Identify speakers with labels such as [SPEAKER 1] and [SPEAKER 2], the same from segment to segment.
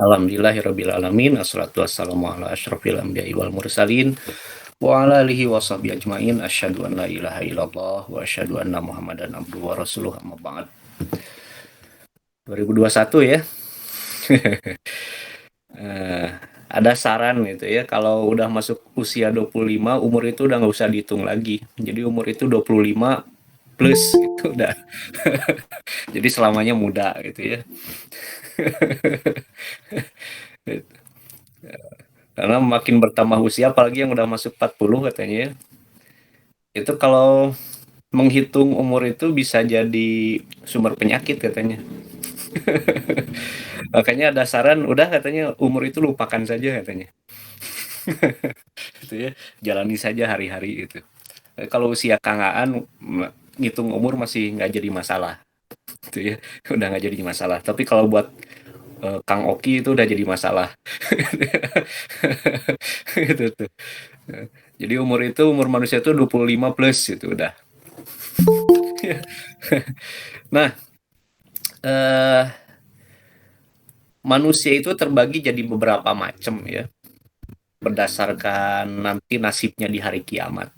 [SPEAKER 1] Alhamdulillahirabbil alamin, wassalatu wassalamu ala asyrofil anbiya'i wal mursalin wa ala alihi wa sahbihi ajmain. Asyhadu an la ilaha illallah wa asyhadu anna Muhammadan abduhu wa rasuluh, amma ba'd. 2021 ya. Eh, ada saran gitu ya, kalau udah masuk usia 25, umur itu udah nggak usah dihitung lagi. Jadi umur itu 25 plus gitu udah. Jadi selamanya muda gitu ya. Karena makin bertambah usia, apalagi yang udah masuk 40 katanya ya, itu kalau menghitung umur itu bisa jadi sumber penyakit katanya. Makanya ada saran, udah katanya umur itu lupakan saja katanya. Gitu ya, jalani saja hari-hari itu. Kalau usia kangaan, ngitung umur masih nggak jadi masalah. Gitu ya, udah nggak jadi masalah. Tapi kalau buat Kang Oki itu udah jadi masalah. Gitu tuh. Jadi umur manusia itu 25 plus itu udah. Nah, eh, manusia itu terbagi jadi beberapa macam ya, berdasarkan nanti nasibnya di hari kiamat.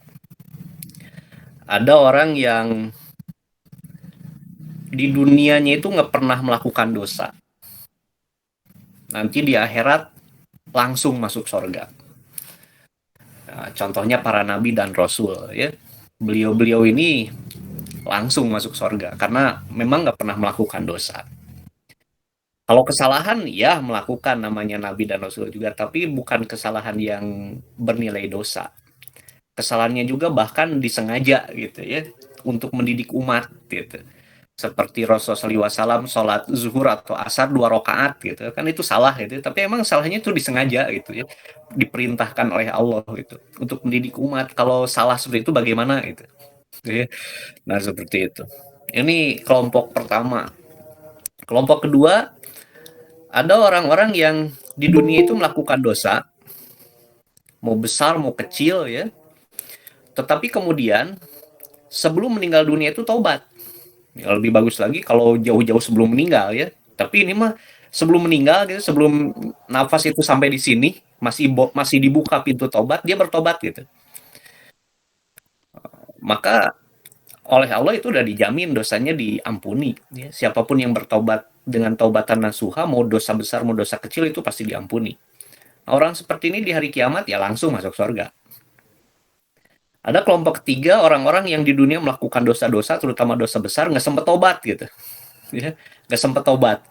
[SPEAKER 1] Ada orang yang di dunianya itu nggak pernah melakukan dosa. Nanti di akhirat langsung masuk surga. Nah, contohnya para nabi dan rasul ya. Beliau-beliau ini langsung masuk surga karena memang nggak pernah melakukan dosa. Kalau kesalahan ya melakukan, namanya nabi dan rasul juga, tapi bukan kesalahan yang bernilai dosa. Kesalahannya juga bahkan disengaja gitu ya, untuk mendidik umat gitu. Seperti Rasulullah SAW sholat zuhur atau asar 2 rakaat gitu kan, itu salah gitu, tapi emang salahnya itu disengaja gitu ya, diperintahkan oleh Allah gitu untuk mendidik umat. Kalau salah seperti itu bagaimana gitu ya. Nah seperti itu, ini kelompok pertama. Kelompok kedua, ada orang-orang yang di dunia itu melakukan dosa, mau besar mau kecil ya, tetapi kemudian sebelum meninggal dunia itu taubat. Ya, lebih bagus lagi kalau jauh-jauh sebelum meninggal ya. Tapi ini mah sebelum meninggal gitu, sebelum nafas itu sampai di sini, masih dibuka pintu tobat, dia bertobat gitu. Maka oleh Allah itu udah dijamin dosanya diampuni. Ya. Siapapun yang bertobat dengan taubatan nasuha, mau dosa besar mau dosa kecil itu pasti diampuni. Nah, orang seperti ini di hari kiamat ya langsung masuk surga. Ada kelompok ketiga, orang-orang yang di dunia melakukan dosa-dosa, terutama dosa besar, nggak sempat tobat gitu. Ya, nggak sempat tobat.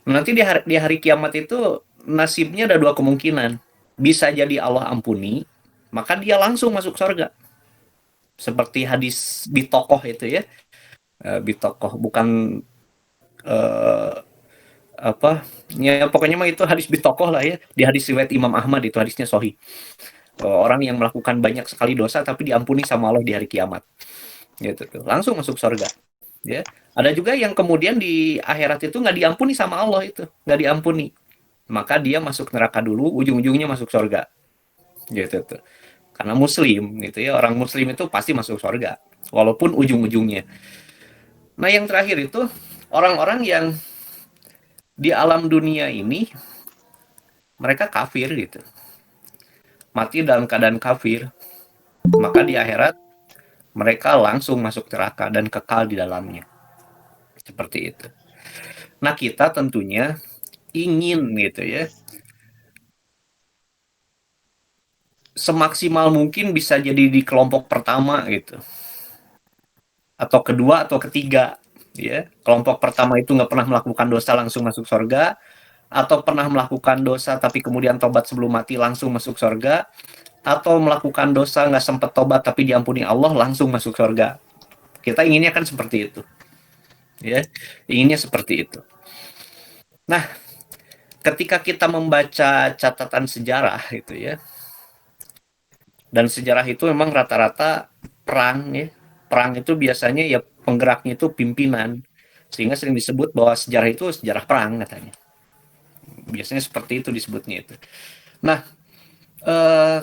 [SPEAKER 1] Nanti di hari kiamat itu nasibnya ada dua kemungkinan. Bisa jadi Allah ampuni, maka dia langsung masuk surga. Seperti hadis bitokoh itu ya. Bitokoh bukan eh, apa ya, pokoknya mah itu hadis bitokoh lah ya. Di hadis riwayat Imam Ahmad itu hadisnya sahih. Orang yang melakukan banyak sekali dosa tapi diampuni sama Allah di hari kiamat. Gitu tuh. Langsung masuk surga. Ya. Ada juga yang kemudian di akhirat itu nggak diampuni sama Allah, itu nggak diampuni, maka dia masuk neraka dulu, ujung-ujungnya masuk surga gitu tuh. Karena muslim gitu ya, orang muslim itu pasti masuk surga walaupun ujung-ujungnya. Nah yang terakhir itu orang-orang yang di alam dunia ini mereka kafir gitu, mati dalam keadaan kafir, maka di akhirat mereka langsung masuk neraka dan kekal di dalamnya, seperti itu. Nah kita tentunya ingin gitu ya, semaksimal mungkin bisa jadi di kelompok pertama gitu, atau kedua atau ketiga ya. Kelompok pertama itu nggak pernah melakukan dosa langsung masuk surga, atau pernah melakukan dosa tapi kemudian tobat sebelum mati langsung masuk surga, atau melakukan dosa nggak sempat tobat tapi diampuni Allah langsung masuk surga. Kita inginnya kan seperti itu ya, inginnya seperti itu. Nah ketika kita membaca catatan sejarah itu ya, dan sejarah itu memang rata-rata perang ya, perang itu biasanya ya penggeraknya itu pimpinan, sehingga sering disebut bahwa sejarah itu sejarah perang katanya, biasanya seperti itu disebutnya itu. Nah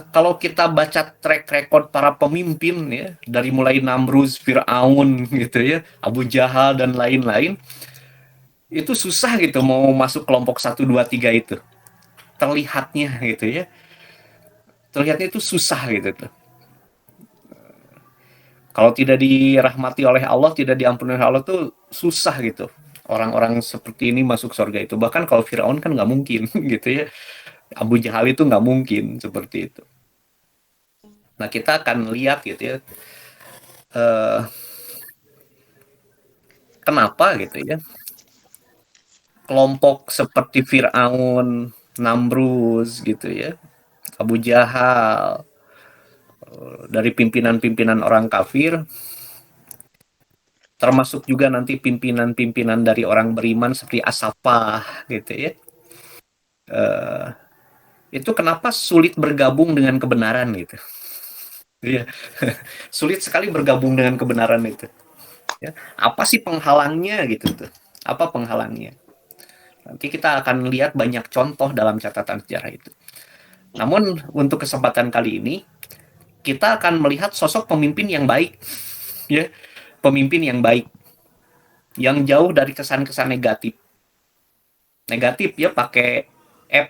[SPEAKER 1] kalau kita baca track record para pemimpin ya, dari mulai Namrud, Fir'aun gitu ya, Abu Jahal dan lain-lain, itu susah gitu mau masuk kelompok 1, 2, 3 itu. Terlihatnya gitu ya. Terlihatnya itu susah gitu tuh. Kalau tidak dirahmati oleh Allah, tidak diampuni oleh Allah tuh susah gitu. Orang-orang seperti ini masuk surga itu. Bahkan kalau Firaun kan nggak mungkin gitu ya. Abu Jahal itu nggak mungkin seperti itu. Nah kita akan lihat gitu ya. eh, Kenapa gitu ya. Kelompok seperti Firaun, Namrus gitu ya. Abu Jahal, dari pimpinan-pimpinan orang kafir, termasuk juga nanti pimpinan-pimpinan dari orang beriman seperti Asapah gitu ya. Itu kenapa sulit bergabung dengan kebenaran gitu. Iya, sulit sekali bergabung dengan kebenaran itu. Ya. Apa sih penghalangnya gitu tuh? Apa penghalangnya? Nanti kita akan lihat banyak contoh dalam catatan sejarah itu. Namun untuk kesempatan kali ini kita akan melihat sosok pemimpin yang baik, ya, pemimpin yang baik, yang jauh dari kesan-kesan negatif. Negatif ya pakai F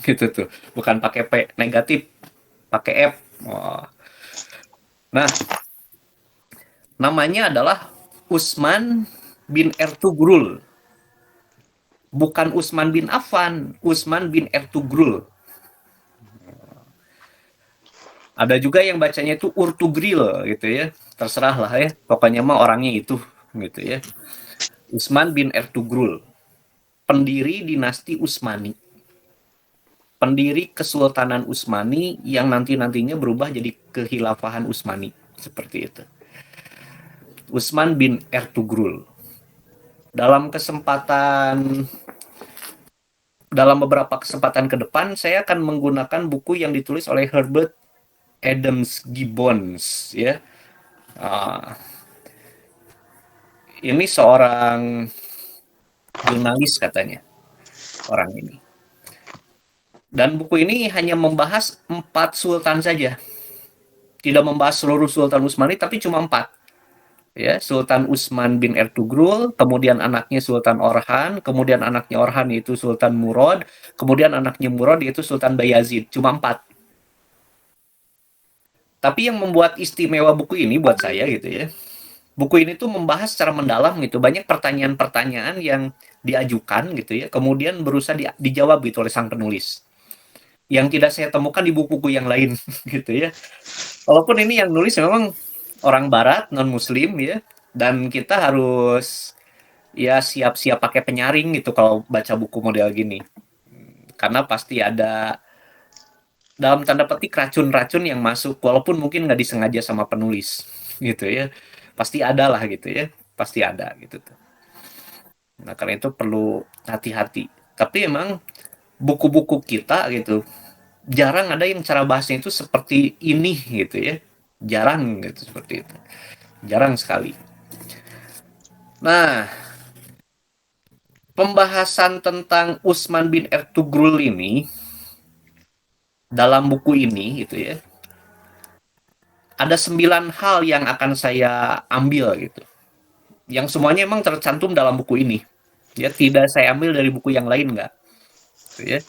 [SPEAKER 1] gitu tuh, bukan pakai P. Negatif pakai F. Oh. Nah, namanya adalah Utsman bin Ertugrul. Bukan Utsman bin Affan, Utsman bin Ertugrul. Ada juga yang bacanya itu Urtugril gitu ya. Terserah lah ya. Pokoknya mah orangnya itu gitu ya. Utsman bin Ertugrul, pendiri dinasti Utsmani. Pendiri Kesultanan Utsmani yang nanti-nantinya berubah jadi Kekhilafahan Utsmani. Seperti itu. Utsman bin Ertugrul. Dalam kesempatan dalam beberapa kesempatan ke depan saya akan menggunakan buku yang ditulis oleh Herbert Adams Gibbons ya. Uh, ini seorang jurnalis katanya orang ini. Dan buku ini hanya membahas 4 sultan saja. Tidak membahas seluruh Sultan Utsmani tapi cuma 4. Ya, Sultan Utsman bin Ertugrul, kemudian anaknya Sultan Orhan, kemudian anaknya Orhan itu Sultan Murad, kemudian anaknya Murad yaitu Sultan Bayazid. Cuma 4. Tapi yang membuat istimewa buku ini buat saya gitu ya. Buku ini tuh membahas secara mendalam gitu, banyak pertanyaan-pertanyaan yang diajukan gitu ya, kemudian berusaha dijawab gitu oleh sang penulis. Yang tidak saya temukan di buku-buku yang lain gitu ya. Walaupun ini yang nulis memang orang barat, non-muslim ya, dan kita harus ya siap-siap pakai penyaring gitu kalau baca buku model gini. Karena pasti ada dalam tanda petik racun-racun yang masuk walaupun mungkin nggak disengaja sama penulis gitu ya. Pasti ada lah gitu ya. Pasti ada gitu tuh. Nah, karena itu perlu hati-hati. Tapi emang buku-buku kita gitu jarang ada yang cara bahasnya itu seperti ini gitu ya. Jarang gitu seperti itu. Jarang sekali. Nah, pembahasan tentang Utsman bin Ertugrul ini dalam buku ini gitu ya. Ada 9 hal yang akan saya ambil gitu. Yang semuanya emang tercantum dalam buku ini. Ya, tidak saya ambil dari buku yang lain enggak. Gitu ya.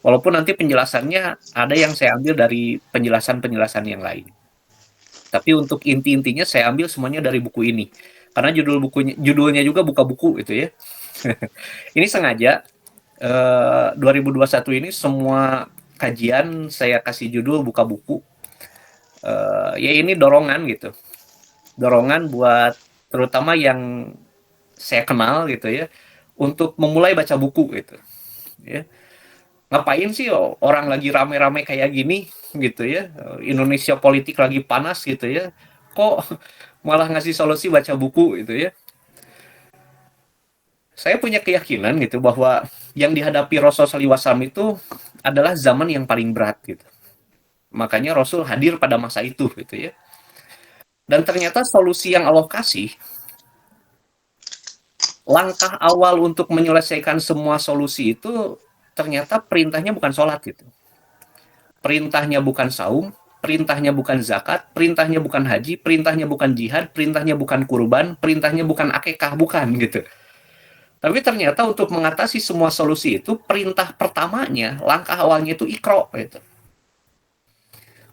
[SPEAKER 1] Walaupun nanti penjelasannya ada yang saya ambil dari penjelasan-penjelasan yang lain. Tapi untuk inti-intinya saya ambil semuanya dari buku ini. Karena judulnya juga buka buku gitu ya. Ini sengaja 2021 ini semua kajian saya kasih judul buka buku. Ya ini dorongan gitu. Dorongan buat terutama yang saya kenal gitu ya untuk memulai baca buku gitu ya. Ngapain sih orang lagi rame-rame kayak gini gitu ya, Indonesia politik lagi panas gitu ya, kok malah ngasih solusi baca buku gitu ya. Saya punya keyakinan gitu bahwa yang dihadapi Rasul sallallahu alaihi wasallam itu adalah zaman yang paling berat gitu. Makanya Rasul hadir pada masa itu gitu ya. Dan ternyata solusi yang Allah kasih, langkah awal untuk menyelesaikan semua solusi itu ternyata perintahnya bukan sholat gitu. Perintahnya bukan saum, perintahnya bukan zakat, perintahnya bukan haji, perintahnya bukan jihad, perintahnya bukan kurban, perintahnya bukan akikah, bukan gitu. Tapi ternyata untuk mengatasi semua solusi itu, perintah pertamanya, langkah awalnya itu ikro gitu.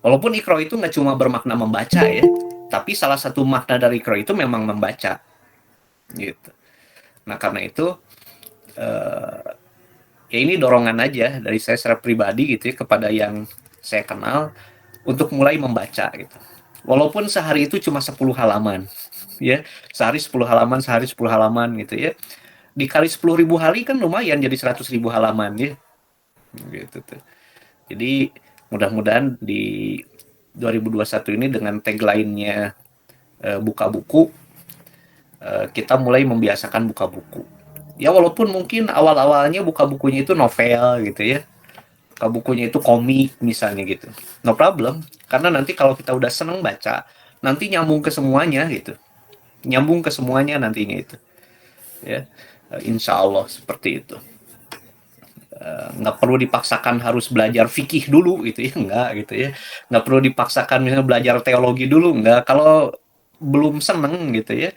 [SPEAKER 1] Walaupun ikro itu nggak cuma bermakna membaca ya, tapi salah satu makna dari ikro itu memang membaca gitu. Nah karena itu ya ini dorongan aja dari saya secara pribadi gitu ya, kepada yang saya kenal untuk mulai membaca gitu. Walaupun sehari itu cuma 10 halaman ya, sehari 10 halaman, sehari 10 halaman gitu ya. Dikali 10.000 hari kan lumayan jadi 100.000 halaman ya. Gitu tuh. Jadi mudah-mudahan di 2021 ini dengan tagline-nya buka buku, kita mulai membiasakan buka buku. Ya walaupun mungkin awal-awalnya buka bukunya itu novel gitu ya, buka bukunya itu komik misalnya gitu. No problem, karena nanti kalau kita udah seneng baca, nanti nyambung ke semuanya gitu. Nyambung ke semuanya nantinya itu. Ya, insya Allah seperti itu. Nggak perlu dipaksakan harus belajar fikih dulu gitu ya, nggak gitu ya. Nggak perlu dipaksakan misalnya belajar teologi dulu, nggak. Kalau belum seneng gitu ya,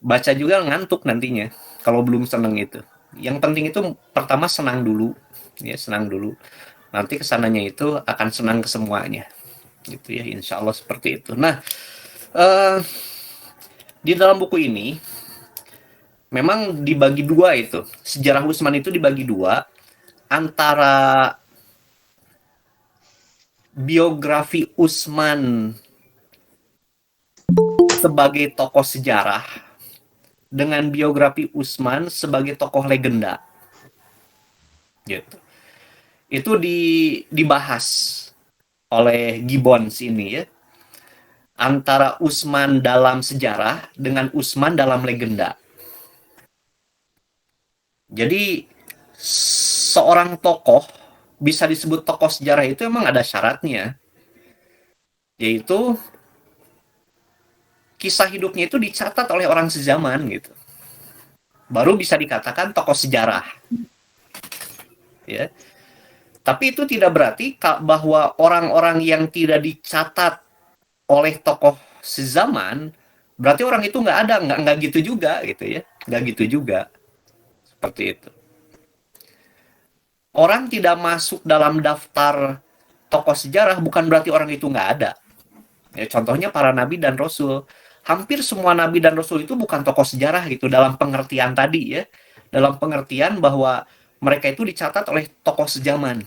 [SPEAKER 1] baca juga ngantuk nantinya kalau belum seneng itu. Yang penting itu pertama senang dulu, ya senang dulu. Nanti kesananya itu akan senang ke semuanya, gitu ya. Insya Allah seperti itu. Nah, eh, di dalam buku ini memang dibagi dua itu. Sejarah Utsman itu dibagi dua antara biografi Utsman sebagai tokoh sejarah dengan biografi Utsman sebagai tokoh legenda. Gitu. Itu dibahas oleh Gibbons ini ya, antara Utsman dalam sejarah dengan Utsman dalam legenda. Jadi seorang tokoh bisa disebut tokoh sejarah itu emang ada syaratnya, yaitu kisah hidupnya itu dicatat oleh orang sezaman gitu. Baru bisa dikatakan tokoh sejarah. Ya. Tapi itu tidak berarti bahwa orang-orang yang tidak dicatat oleh tokoh sezaman berarti orang itu nggak ada, nggak gitu juga gitu ya, nggak gitu juga seperti itu. Orang tidak masuk dalam daftar tokoh sejarah bukan berarti orang itu nggak ada. Ya, contohnya para nabi dan rasul. Hampir semua nabi dan rasul itu bukan tokoh sejarah gitu dalam pengertian tadi ya. Dalam pengertian bahwa mereka itu dicatat oleh tokoh sejaman.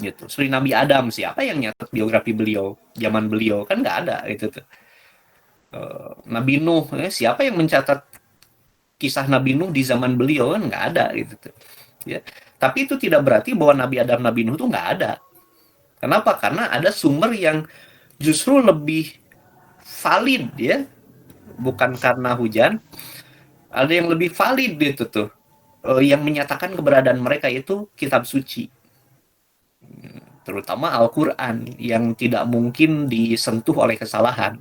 [SPEAKER 1] Gitu. Seperti Nabi Adam, siapa yang nyatat biografi beliau zaman beliau, kan nggak ada itu tuh. Nabi Nuh, siapa yang mencatat kisah Nabi Nuh di zaman beliau, kan nggak ada gitu tuh. Ya. Tapi itu tidak berarti bahwa Nabi Adam, Nabi Nuh itu nggak ada. Kenapa? Karena ada sumber yang justru lebih valid ya, bukan karena hujan, ada yang lebih valid itu tuh, yang menyatakan keberadaan mereka itu kitab suci, terutama Al-Quran yang tidak mungkin disentuh oleh kesalahan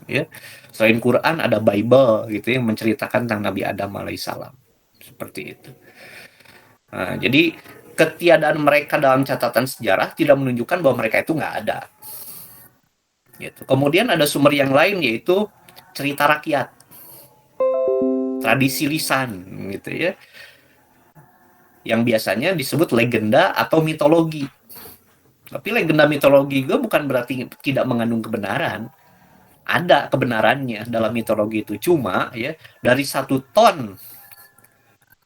[SPEAKER 1] ya. Selain Quran ada Bible gitu yang menceritakan tentang Nabi Adam alaihissalam seperti itu. Nah, jadi ketiadaan mereka dalam catatan sejarah tidak menunjukkan bahwa mereka itu nggak ada gitu. Kemudian ada sumber yang lain yaitu cerita rakyat, tradisi lisan gitu ya, yang biasanya disebut legenda atau mitologi. Tapi legenda mitologi juga bukan berarti tidak mengandung kebenaran. Ada kebenarannya dalam mitologi itu. Cuma ya dari 1 ton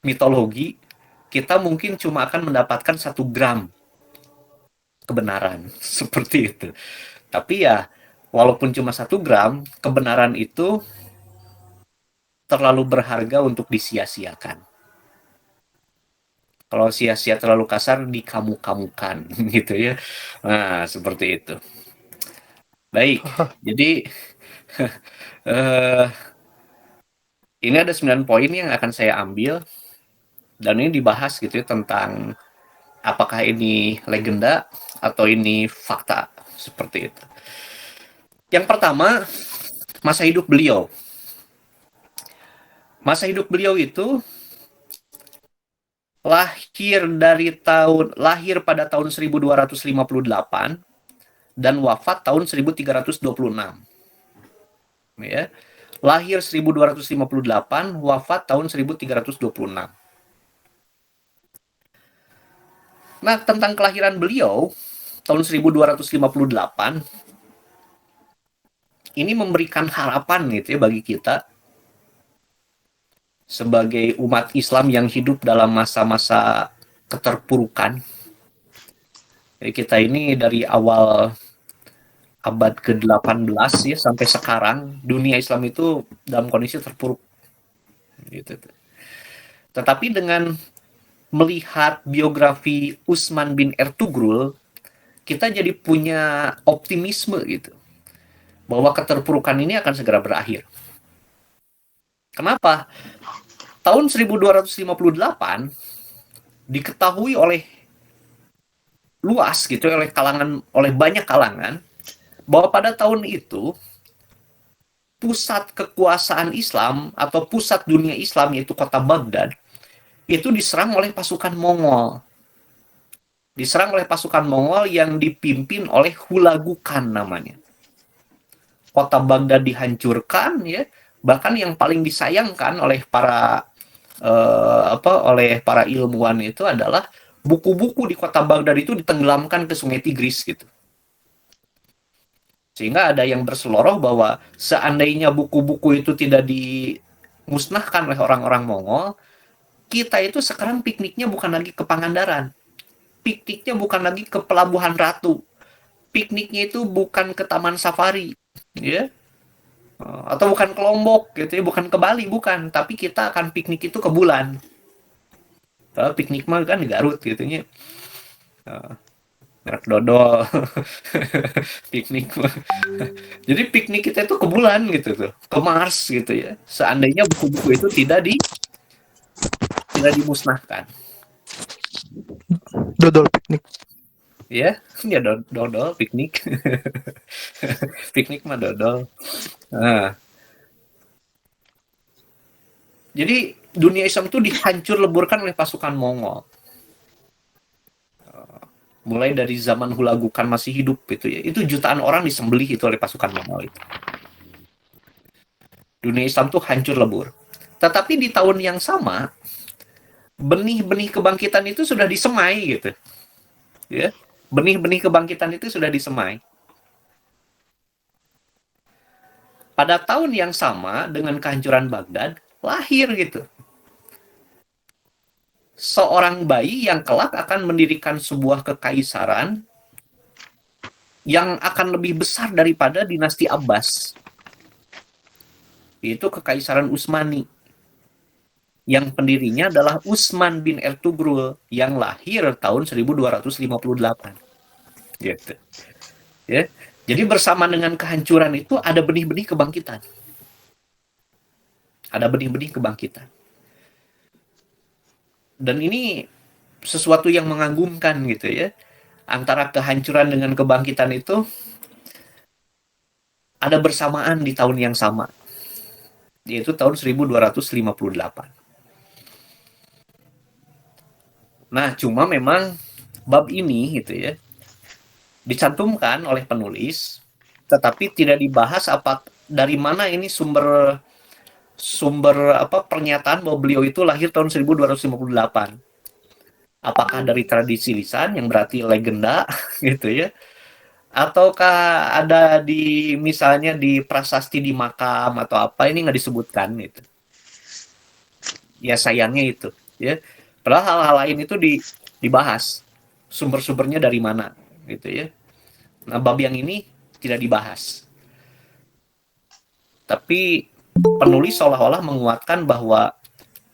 [SPEAKER 1] mitologi kita mungkin cuma akan mendapatkan 1 gram kebenaran seperti itu. Tapi ya walaupun cuma 1 gram, kebenaran itu terlalu berharga untuk disia-siakan. Kalau sia-sia terlalu kasar, dikamu-kamukan gitu ya. Nah, seperti itu. Baik, jadi eh, ini ada 9 poin yang akan saya ambil dan ini dibahas gitu ya tentang apakah ini legenda atau ini fakta seperti itu. Yang pertama, masa hidup beliau. Masa hidup beliau itu lahir pada tahun 1258 dan wafat tahun 1326. Ya. Lahir 1258, wafat tahun 1326. Nah, tentang kelahiran beliau tahun 1258 ini memberikan harapan gitu ya bagi kita sebagai umat Islam yang hidup dalam masa-masa keterpurukan. Jadi kita ini dari awal abad ke-18 ya sampai sekarang dunia Islam itu dalam kondisi terpuruk gitu. Tetapi dengan melihat biografi Utsman bin Ertugrul, kita jadi punya optimisme gitu bahwa keterpurukan ini akan segera berakhir. Kenapa? Tahun 1258 diketahui oleh luas gitu oleh banyak kalangan bahwa pada tahun itu pusat kekuasaan Islam atau pusat dunia Islam yaitu kota Baghdad itu diserang oleh pasukan Mongol. Diserang oleh pasukan Mongol yang dipimpin oleh Hulagu Khan namanya. Kota Baghdad dihancurkan ya, bahkan yang paling disayangkan oleh oleh para ilmuwan itu adalah buku-buku di kota Baghdad itu ditenggelamkan ke Sungai Tigris gitu. Sehingga ada yang berseloroh bahwa seandainya buku-buku itu tidak dimusnahkan oleh orang-orang Mongol, kita itu sekarang pikniknya bukan lagi ke Pangandaran. Pikniknya bukan lagi ke Pelabuhan Ratu. Pikniknya itu bukan ke Taman Safari, ya. Atau bukan ke Lombok gitu ya, bukan ke Bali, bukan, tapi kita akan piknik itu ke Bulan. Kalau piknik mah kan di Garut gitu ya. Ngerak dodol. Piknik mah. Jadi piknik kita itu ke bulan gitu tuh, ke Mars gitu ya. Seandainya buku-buku itu tidak dimusnahkan.
[SPEAKER 2] Dodol piknik.
[SPEAKER 1] Ya, ya dodol piknik. Piknik mah dodol. Nah, jadi dunia Islam itu dihancur leburkan oleh pasukan Mongol. Mulai dari zaman Hulagu Khan masih hidup itu ya. Itu jutaan orang disembelih itu oleh pasukan Mongol itu. Dunia Islam tuh hancur lebur. Tetapi di tahun yang sama, benih-benih kebangkitan itu sudah disemai gitu. Ya. Benih-benih kebangkitan itu sudah disemai. Pada tahun yang sama dengan kehancuran Baghdad, lahir gitu. Seorang bayi yang kelak akan mendirikan sebuah kekaisaran yang akan lebih besar daripada dinasti Abbas. Yaitu kekaisaran Utsmani. Yang pendirinya adalah Utsman bin Ertugrul yang lahir tahun 1258. Gitu. Ya. Jadi bersama dengan kehancuran itu ada benih-benih kebangkitan. Ada benih-benih kebangkitan. Dan ini sesuatu yang mengagumkan gitu ya. Antara kehancuran dengan kebangkitan itu ada bersamaan di tahun yang sama. Yaitu tahun 1258. Nah, cuma memang bab ini gitu ya dicantumkan oleh penulis tetapi tidak dibahas dari mana ini sumber pernyataan bahwa beliau itu lahir tahun 1258. Apakah dari tradisi lisan yang berarti legenda gitu ya, ataukah ada misalnya di prasasti di makam atau apa, ini nggak disebutkan gitu. Ya sayangnya itu ya. Padahal hal-hal lain itu dibahas sumber-sumbernya dari mana gitu ya. Nah, bab yang ini tidak dibahas. Tapi penulis seolah-olah menguatkan bahwa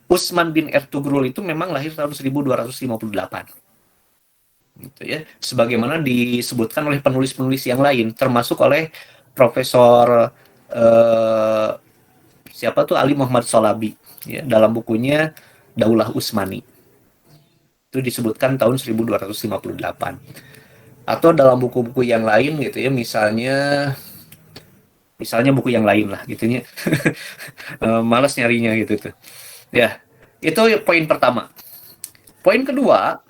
[SPEAKER 1] Utsman bin Ertugrul itu memang lahir tahun 1258. Gitu ya. Sebagaimana disebutkan oleh penulis-penulis yang lain, termasuk oleh Profesor siapa tuh Ali Muhammad Shalabi ya, dalam bukunya Daulah Utsmani. Itu disebutkan tahun 1258. Atau dalam buku-buku yang lain gitu ya, misalnya buku yang lain lah gitu ya. Malas nyarinya gitu tuh. Ya, itu poin pertama. Poin kedua,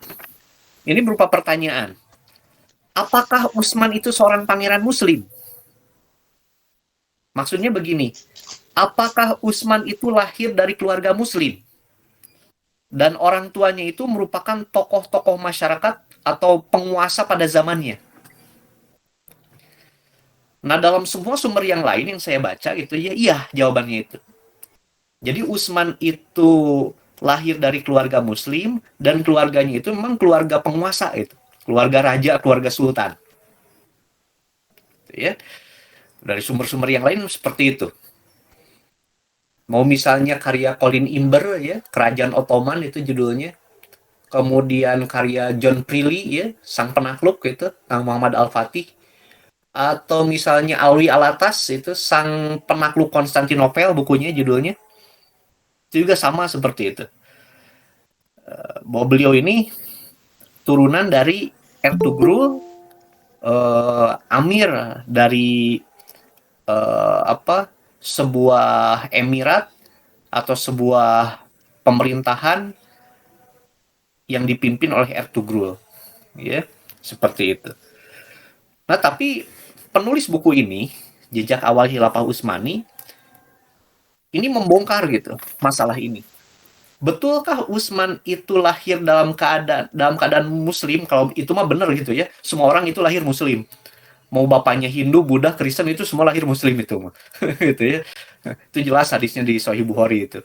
[SPEAKER 1] ini berupa pertanyaan. Apakah Utsman itu seorang pangeran muslim? Maksudnya begini, Apakah Utsman itu lahir dari keluarga Muslim dan orang tuanya itu merupakan tokoh-tokoh masyarakat atau penguasa pada zamannya? Nah, dalam semua sumber yang lain yang saya baca itu ya iya jawabannya itu. Jadi Utsman itu lahir dari keluarga Muslim dan keluarganya itu memang keluarga penguasa itu, keluarga raja, keluarga sultan, ya. Dari sumber-sumber yang lain seperti itu. Mau misalnya karya Colin Imber ya, Kerajaan Ottoman itu judulnya. Kemudian karya John Prilly ya, Sang Penakluk itu, Kang Muhammad Al-Fatih. Atau misalnya Alwi Alatas itu Sang Penakluk Konstantinopel bukunya judulnya. Itu juga sama seperti itu. Bahwa beliau ini turunan dari Ertugrul, Amir dari apa sebuah emirat atau sebuah pemerintahan yang dipimpin oleh Ertugrul, ya seperti itu. Nah, tapi penulis buku ini, Jejak Awal Khilafah Utsmani, ini membongkar gitu masalah ini. Betulkah Utsman itu lahir dalam keadaan Muslim? Kalau itu mah benar gitu ya. Semua orang itu lahir Muslim. Mau bapaknya Hindu, Buddha, Kristen itu semua lahir Muslim itu mah, gitu ya. Itu jelas hadisnya di Sahih Bukhari itu.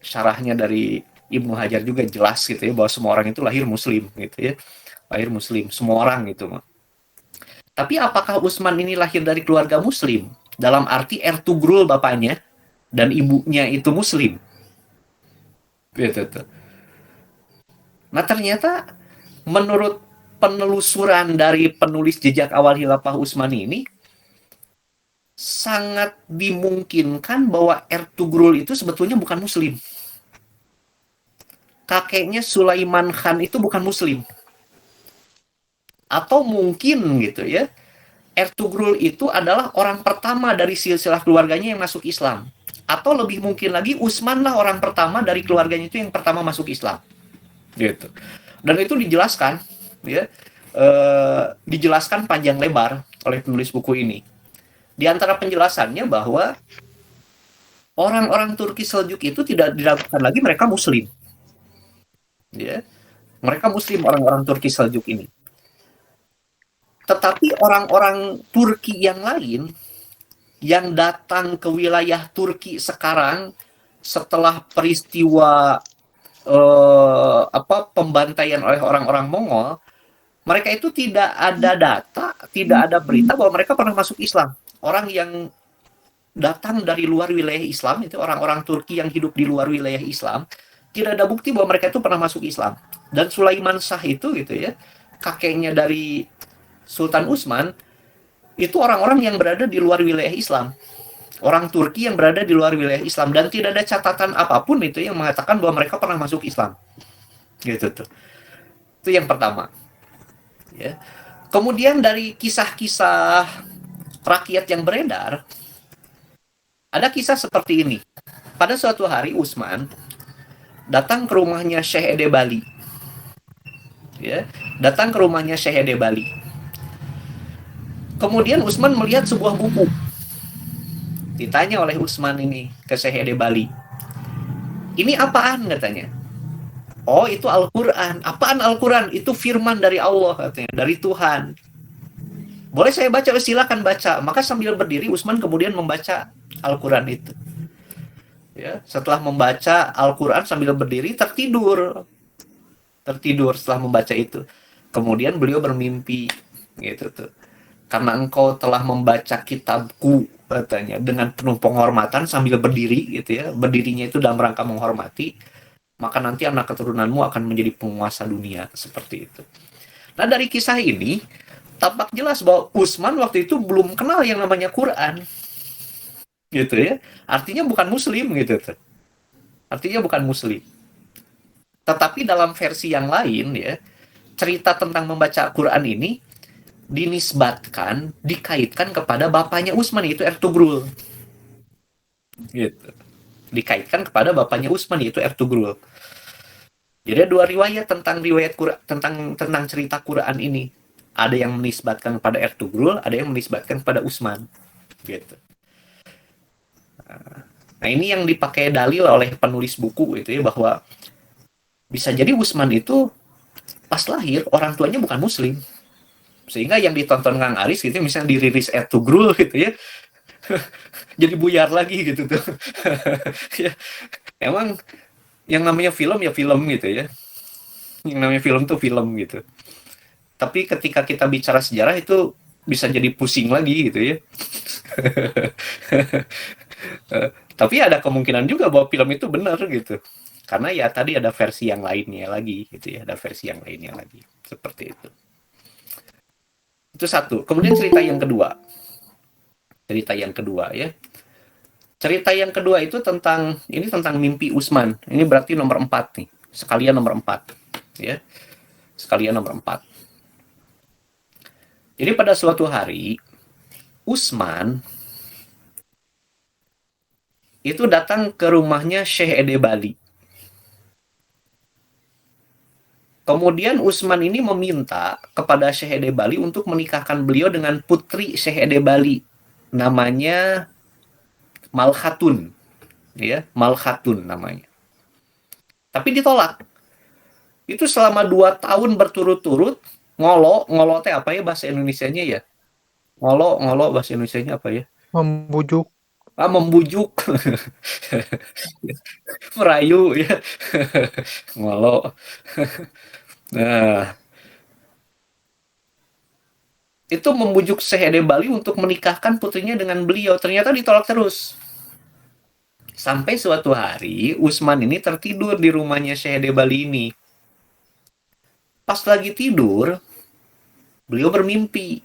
[SPEAKER 1] Syarahnya dari Ibnu Hajar juga jelas gitu ya bahwa semua orang itu lahir Muslim gitu ya. Lahir Muslim, semua orang gitu mah. Tapi apakah Utsman ini lahir dari keluarga Muslim? Dalam arti Ertugrul bapaknya dan ibunya itu Muslim. Gitu tuh. Nah ternyata menurut penelusuran dari penulis Jejak Awal Khilafah Utsmani ini, sangat dimungkinkan bahwa Ertugrul itu sebetulnya bukan Muslim. Kakeknya Sulaiman Khan itu bukan Muslim. Atau mungkin gitu ya, Ertugrul itu adalah orang pertama dari silsilah keluarganya yang masuk Islam. Atau lebih mungkin lagi Utsman lah orang pertama dari keluarganya itu yang pertama masuk Islam. Gitu. Dan itu dijelaskan ya, dijelaskan panjang lebar oleh penulis buku ini. Di antara penjelasannya bahwa orang-orang Turki Seljuk itu tidak diragukan lagi mereka Muslim. Ya, mereka Muslim orang-orang Turki Seljuk ini. Tetapi orang-orang Turki yang lain yang datang ke wilayah Turki sekarang setelah peristiwa pembantaian oleh orang-orang Mongol, mereka itu tidak ada data, tidak ada berita bahwa mereka pernah masuk Islam. Orang yang datang dari luar wilayah Islam, itu orang-orang Turki yang hidup di luar wilayah Islam, tidak ada bukti bahwa mereka itu pernah masuk Islam. Dan Sulaiman Shah itu gitu ya, kakeknya dari Sultan Utsman, itu orang-orang yang berada di luar wilayah Islam. Orang Turki yang berada di luar wilayah Islam. Dan tidak ada catatan apapun itu yang mengatakan bahwa mereka pernah masuk Islam. Gitu tuh. Itu yang pertama. Ya. Kemudian dari kisah-kisah rakyat yang beredar, ada kisah seperti ini. Pada suatu hari Utsman datang ke rumahnya Syekh Ede Bali. Ya, datang ke rumahnya Syekh Ede Bali. Kemudian Utsman melihat sebuah buku. Ditanya oleh Utsman ini ke Syekh Ede Bali. Ini apaan katanya? Oh, itu Al-Quran. Apaan Al-Quran? Itu firman dari Allah katanya, dari Tuhan. Boleh saya baca? Silakan baca. Maka sambil berdiri Utsman kemudian membaca Al-Quran itu. Ya, setelah membaca Al-Quran sambil berdiri tertidur setelah membaca itu. Kemudian beliau bermimpi gitu tuh. Karena engkau telah membaca kitabku katanya dengan penuh penghormatan sambil berdiri gitu ya. Berdirinya itu dalam rangka menghormati, maka nanti anak keturunanmu akan menjadi penguasa dunia seperti itu. Nah, dari kisah ini tampak jelas bahwa Utsman waktu itu belum kenal yang namanya Quran. Gitu ya. Artinya bukan muslim gitu tuh. Artinya bukan muslim. Tetapi dalam versi yang lain ya, cerita tentang membaca Quran ini dinisbatkan, dikaitkan kepada bapaknya Utsman, yaitu Ertugrul. Gitu. Dikaitkan kepada bapaknya Utsman, yaitu Ertugrul. Jadi ada dua riwayat tentang Quran, tentang cerita Quran ini. Ada yang menisbatkan kepada Ertugrul, ada yang menisbatkan kepada Utsman. Gitu. Nah, ini yang dipakai dalil oleh penulis buku itu ya, bahwa bisa jadi Usman itu pas lahir orang tuanya bukan muslim. Sehingga yang ditonton Kang Aris gitu misalnya dirilis Ertugrul gitu ya, jadi buyar lagi gitu tuh. Ya, emang yang namanya film ya film gitu ya. Yang namanya film tuh film gitu. Tapi ketika kita bicara sejarah itu bisa jadi pusing lagi gitu ya. Tapi ada kemungkinan juga bahwa film itu benar gitu. Karena ya tadi ada versi yang lainnya lagi gitu ya, ada versi yang lainnya lagi. Seperti itu. Itu satu. Kemudian cerita yang kedua. Cerita yang kedua ya. Cerita yang kedua itu tentang mimpi Usman. Ini berarti nomor 4 nih. Sekalian nomor 4 ya. Sekalian nomor 4. Jadi pada suatu hari Usman itu datang ke rumahnya Syekh Ede Bali. Kemudian Usman ini meminta kepada Syekh Ede Bali untuk menikahkan beliau dengan putri Syekh Ede Bali. Namanya Malkhatun. Ya, Malkhatun namanya. Tapi ditolak. Itu selama 2 tahun berturut-turut ngolo teh apa ya bahasa Indonesianya ya? Ngolo bahasa Indonesianya apa ya?
[SPEAKER 2] Membujuk.
[SPEAKER 1] Membujuk, merayu ya. Ngolo. Nah, itu membujuk Syekh Ede Bali untuk menikahkan putrinya dengan beliau. Ternyata ditolak terus. Sampai suatu hari Usman ini tertidur di rumahnya Syekh Ede Bali ini. Pas lagi tidur, beliau bermimpi.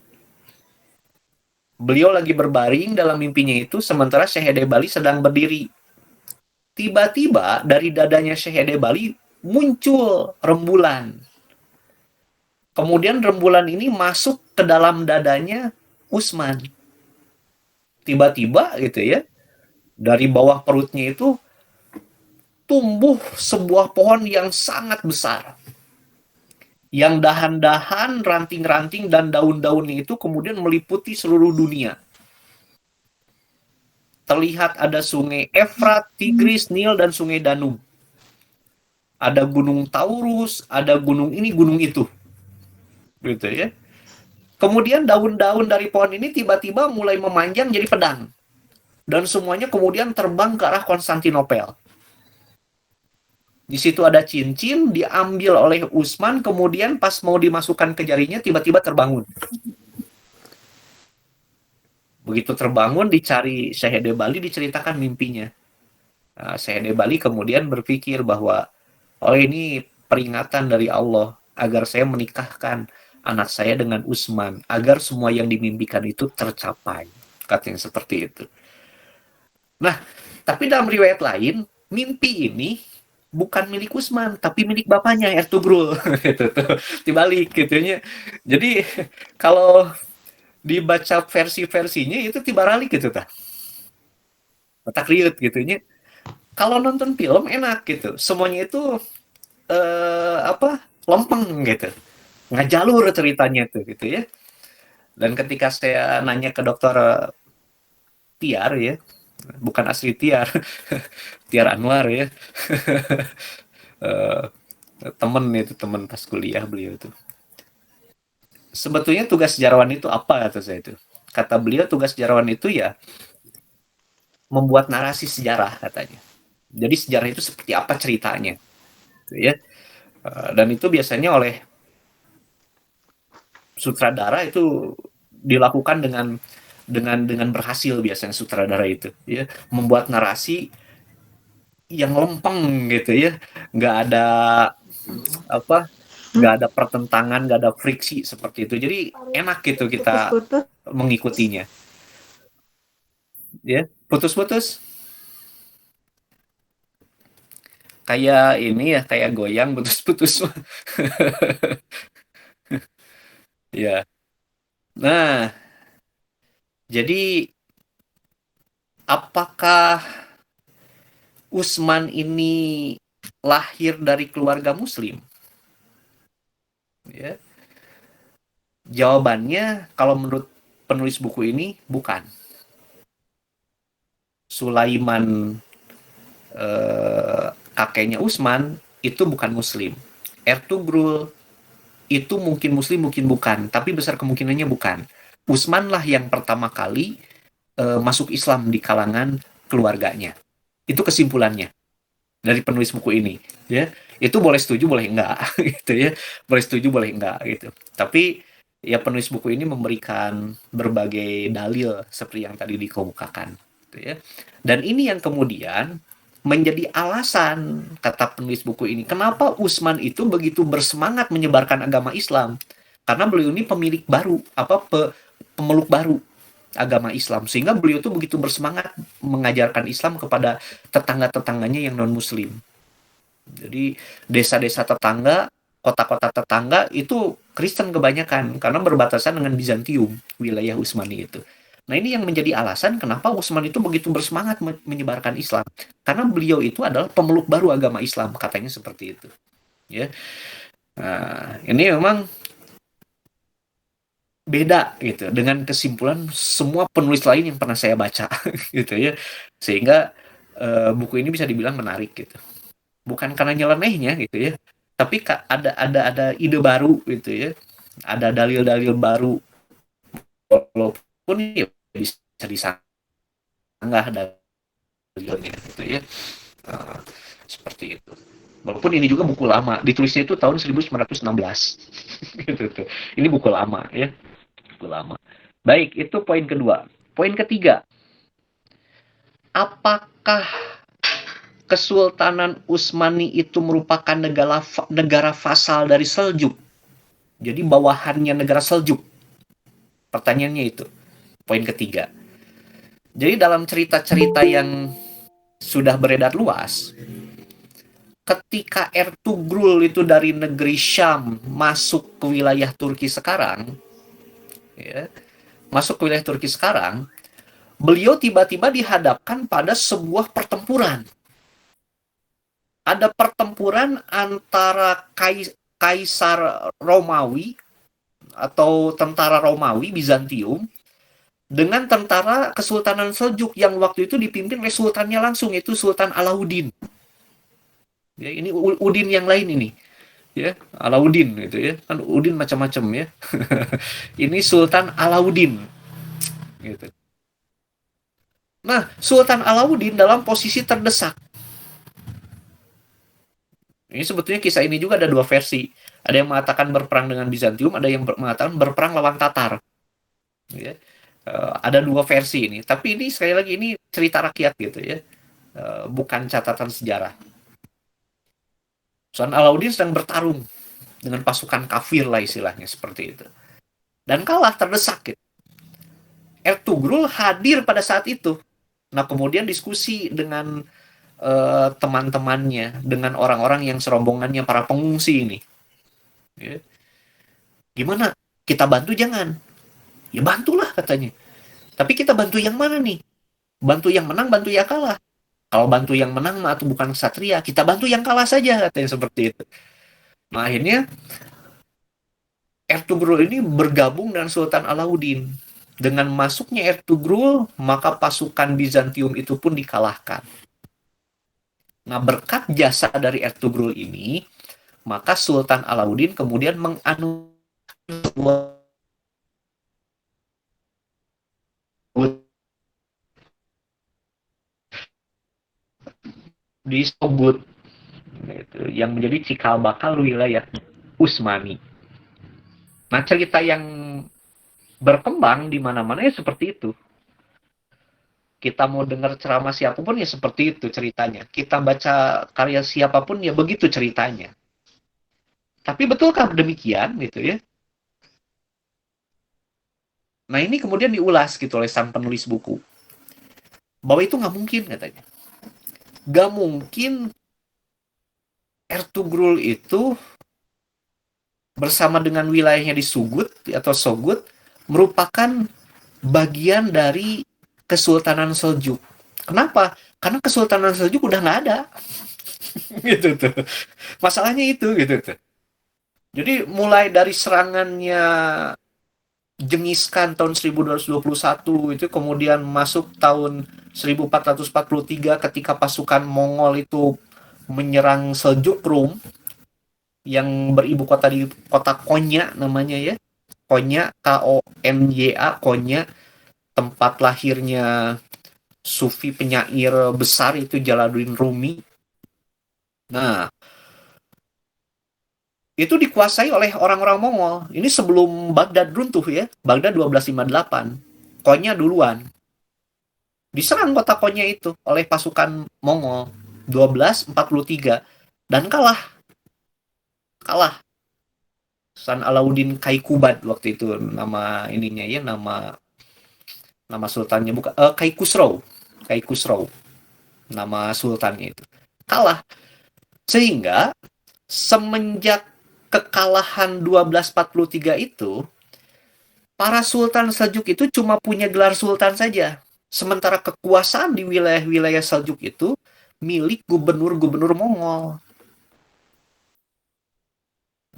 [SPEAKER 1] Beliau lagi berbaring dalam mimpinya itu sementara Syekh Ede Bali sedang berdiri. Tiba-tiba dari dadanya Syekh Ede Bali muncul rembulan. Kemudian rembulan ini masuk ke dalam dadanya Usman. Tiba-tiba gitu ya, dari bawah perutnya itu tumbuh sebuah pohon yang sangat besar. Yang dahan-dahan, ranting-ranting, dan daun-daunnya itu kemudian meliputi seluruh dunia. Terlihat ada sungai Efrat, Tigris, Nil, dan sungai Danube. Ada gunung Taurus, ada gunung ini, gunung itu. Gitu ya. Kemudian daun-daun dari pohon ini tiba-tiba mulai memanjang jadi pedang. Dan semuanya kemudian terbang ke arah Konstantinopel. Di situ ada cincin, diambil oleh Usman, kemudian pas mau dimasukkan ke jarinya, tiba-tiba terbangun. Begitu terbangun, dicari Syekh Ede Bali, diceritakan mimpinya. Nah, Syekh Ede Bali kemudian berpikir bahwa, oh ini peringatan dari Allah, agar saya menikahkan anak saya dengan Usman, agar semua yang dimimpikan itu tercapai. Katanya seperti itu. Nah, tapi dalam riwayat lain, mimpi ini bukan milik Usman, tapi milik bapaknya Ertugrul. Gitu tuh, dibalik gitunya. Jadi kalau dibaca versi-versinya itu tibaralik gitu tah. Otak riut gitunya. Kalau nonton film enak gitu. Semuanya itu apa? Lempeng gitu. Ngajalur ceritanya tuh gitu ya. Dan ketika saya nanya ke dokter Tiar ya, bukan asli Tiar, Tiar Anwar ya. Eh, temen itu temen pas kuliah beliau itu. Sebetulnya tugas sejarawan itu apa kata saya itu? Kata beliau tugas sejarawan itu ya membuat narasi sejarah katanya. Jadi sejarah itu seperti apa ceritanya, gitu ya. Dan itu biasanya oleh sutradara itu dilakukan dengan berhasil biasanya sutradara itu, ya membuat narasi yang lempeng gitu ya, nggak ada apa, nggak ada pertentangan, nggak ada friksi seperti itu. Jadi enak gitu kita
[SPEAKER 2] Putus-putus.
[SPEAKER 1] mengikutinya, ya putus-putus kayak ini ya kayak goyang putus-putus. Ya, nah jadi apakah Usman ini lahir dari keluarga Muslim? Ya, jawabannya kalau menurut penulis buku ini bukan. Sulaiman, kakeknya Utsman itu bukan Muslim. Ertugrul itu mungkin Muslim, mungkin bukan, tapi besar kemungkinannya bukan. Utsman lah yang pertama kali masuk Islam di kalangan keluarganya. Itu kesimpulannya dari penulis buku ini, ya. Itu boleh setuju, boleh enggak, gitu ya. Boleh setuju, boleh enggak, gitu. Tapi ya penulis buku ini memberikan berbagai dalil seperti yang tadi dikemukakan, gitu ya. Dan ini yang kemudian menjadi alasan kata penulis buku ini kenapa Utsman itu begitu bersemangat menyebarkan agama Islam, karena beliau ini pemilik baru, pemeluk baru agama Islam, sehingga beliau itu begitu bersemangat mengajarkan Islam kepada tetangga-tetangganya yang non Muslim. Jadi desa-desa tetangga, kota-kota tetangga itu Kristen kebanyakan karena berbatasan dengan Bizantium, wilayah Utsmani itu. Nah, ini yang menjadi alasan kenapa Utsman itu begitu bersemangat menyebarkan Islam. Karena beliau itu adalah pemeluk baru agama Islam, katanya seperti itu. Ya. Nah, ini memang beda gitu dengan kesimpulan semua penulis lain yang pernah saya baca gitu ya. Sehingga buku ini bisa dibilang menarik gitu. Bukan karena nyelenehnya gitu ya, tapi ada ide baru gitu ya. Ada dalil-dalil baru walaupun ya bisa disanggah dalilnya gitu ya. Uh, Seperti itu. Walaupun ini juga buku lama, ditulisnya itu tahun 1916. gitu tuh. Ini buku lama ya, buku lama. Baik, itu poin kedua. Poin ketiga, apakah Kesultanan Utsmani itu merupakan negara vasal dari Seljuk? Jadi bawahannya negara Seljuk. Pertanyaannya itu. Poin ketiga. Jadi dalam cerita-cerita yang sudah beredar luas, ketika Ertugrul itu dari negeri Syam masuk ke wilayah Turki sekarang, ya, masuk ke wilayah Turki sekarang, beliau tiba-tiba dihadapkan pada sebuah pertempuran. Ada pertempuran antara Kaisar Romawi atau tentara Romawi Bizantium dengan tentara Kesultanan Seljuk yang waktu itu dipimpin oleh sultannya langsung, yaitu Sultan Alauddin. Ya, ini Udin yang lain ini. Ya, Alauddin gitu ya. Kan Udin macam-macam ya. Ini Sultan Alauddin gitu. Nah, Sultan Alauddin dalam posisi terdesak. Ini sebetulnya kisah ini juga ada dua versi. Ada yang mengatakan berperang dengan Bizantium, ada yang mengatakan berperang lawan Tatar. Ya. Ada dua versi ini. Tapi ini sekali lagi ini cerita rakyat gitu ya. Bukan catatan sejarah. Sultan Alauddin sedang bertarung dengan pasukan kafir lah istilahnya seperti itu. Dan kalah terdesak gitu. Ertugrul hadir pada saat itu. Nah, kemudian diskusi dengan teman-temannya, dengan orang-orang yang serombongannya para pengungsi ini. Ya. Gimana? Kita bantu jangan? Ya bantulah katanya. Tapi kita bantu yang mana nih? Bantu yang menang, bantu yang kalah. Kalau bantu yang menang atau bukan ksatria, kita bantu yang kalah saja, katanya seperti itu. Nah, akhirnya Ertugrul ini bergabung dengan Sultan Alauddin. Dengan masuknya Ertugrul, maka pasukan Bizantium itu pun dikalahkan. Nah, berkat jasa dari Ertugrul ini, maka Sultan Alauddin kemudian menganugerahkan disebut yang menjadi cikal bakal wilayah Utsmani. Nah, cerita yang berkembang di mana-mana ya seperti itu. Kita mau dengar ceramah siapapun ya seperti itu ceritanya. Kita baca karya siapapun ya begitu ceritanya. Tapi betulkah demikian gitu ya? Nah, ini kemudian diulas gitu oleh sang penulis buku. Bahwa itu nggak mungkin katanya. Nggak mungkin Ertugrul itu bersama dengan wilayahnya di Sugut atau Sogut merupakan bagian dari Kesultanan Seljuk. Kenapa? Karena Kesultanan Seljuk udah nggak ada. gitu tuh. Masalahnya itu gitu tuh. Jadi mulai dari serangannya Jengiskan tahun 1221 itu, kemudian masuk tahun 1443 ketika pasukan Mongol itu menyerang Seljuk Rum yang beribu kota di kota Konya namanya ya. Konya, Konya, Konya, tempat lahirnya sufi penyair besar itu Jalaluddin Rumi. Nah, itu dikuasai oleh orang-orang Mongol. Ini sebelum Baghdad runtuh ya. Baghdad 1258. Konya duluan. Diserang kota Konya itu oleh pasukan Mongol 1243 dan kalah. Kalah. San Alauddin Kaikubad waktu itu nama ininya ya, nama sultannya bukan Kaikusro. Kaikusro. Nama sultannya itu. Kalah. Sehingga semenjak kekalahan 1243 itu, para sultan Seljuk itu cuma punya gelar sultan saja. Sementara kekuasaan di wilayah-wilayah Seljuk itu milik gubernur-gubernur Mongol.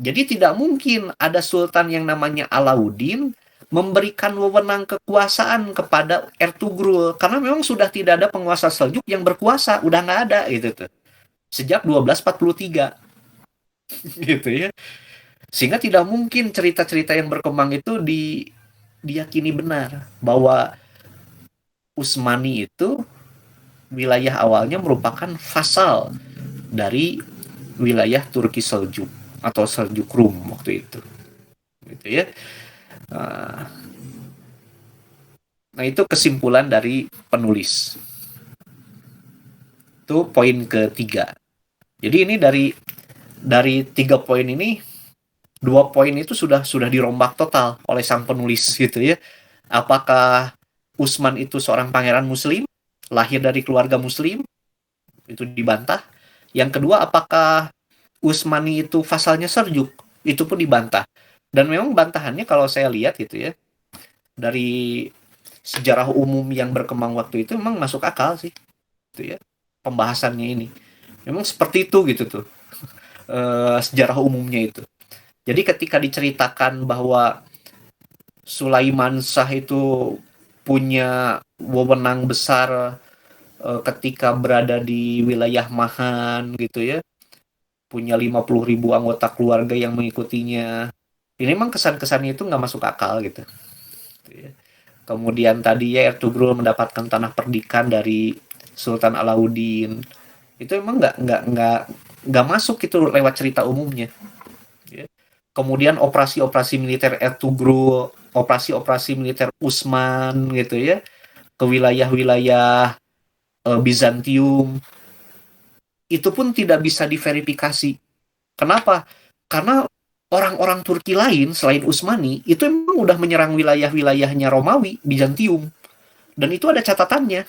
[SPEAKER 1] Jadi tidak mungkin ada sultan yang namanya Alauddin memberikan wewenang kekuasaan kepada Ertugrul, karena memang sudah tidak ada penguasa Seljuk yang berkuasa, udah nggak ada gitu tuh. Sejak 1243 gitu ya. Sehingga tidak mungkin cerita-cerita yang berkembang itu diyakini benar bahwa Utsmani itu wilayah awalnya merupakan vasal dari wilayah Turki Seljuk atau Seljuk Rum waktu itu. Gitu ya. Nah, itu kesimpulan dari penulis. Itu poin ketiga. Jadi ini dari 3 poin ini, 2 poin itu sudah dirombak total oleh sang penulis gitu ya. Apakah Utsman itu seorang pangeran muslim, lahir dari keluarga muslim, itu dibantah. Yang kedua, apakah Utsmani itu vasalnya Seljuk, itu pun dibantah. Dan memang bantahannya kalau saya lihat gitu ya, dari sejarah umum yang berkembang waktu itu memang masuk akal sih gitu ya, pembahasannya ini. Memang seperti itu gitu tuh. Sejarah umumnya itu. Jadi ketika diceritakan bahwa Sulaiman Shah itu punya wewenang besar ketika berada di wilayah Mahan gitu ya, punya 50.000 anggota keluarga yang mengikutinya. Ini memang kesan-kesannya itu nggak masuk akal gitu. Kemudian tadi ya Ertugrul mendapatkan tanah perdikan dari Sultan Alauddin. Itu memang nggak masuk itu lewat cerita umumnya. Kemudian operasi-operasi militer Ertugrul, operasi-operasi militer Utsman gitu ya, ke wilayah-wilayah Bizantium, itu pun tidak bisa diverifikasi. Kenapa? Karena orang-orang Turki lain selain Utsmani itu memang udah menyerang wilayah-wilayahnya Romawi, Bizantium. Dan itu ada catatannya.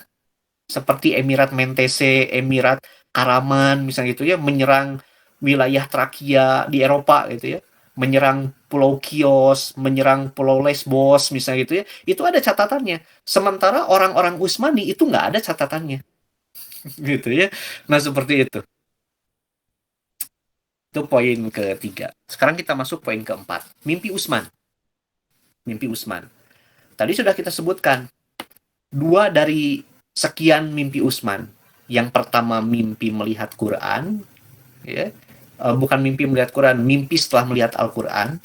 [SPEAKER 1] Seperti Emirat Mentese, Emirat Karaman misalnya gitu ya, menyerang wilayah Trakia di Eropa gitu ya. Menyerang Pulau Kios, menyerang Pulau Lesbos misalnya gitu ya. Itu ada catatannya. Sementara orang-orang Utsmani itu nggak ada catatannya. Gitu ya. Nah, seperti itu. Itu poin ketiga. Sekarang kita masuk poin keempat. Mimpi Utsman. Mimpi Utsman. Tadi sudah kita sebutkan 2 dari sekian mimpi Utsman. Yang pertama mimpi melihat Quran, ya. Bukan mimpi melihat Quran, mimpi setelah melihat Al-Quran.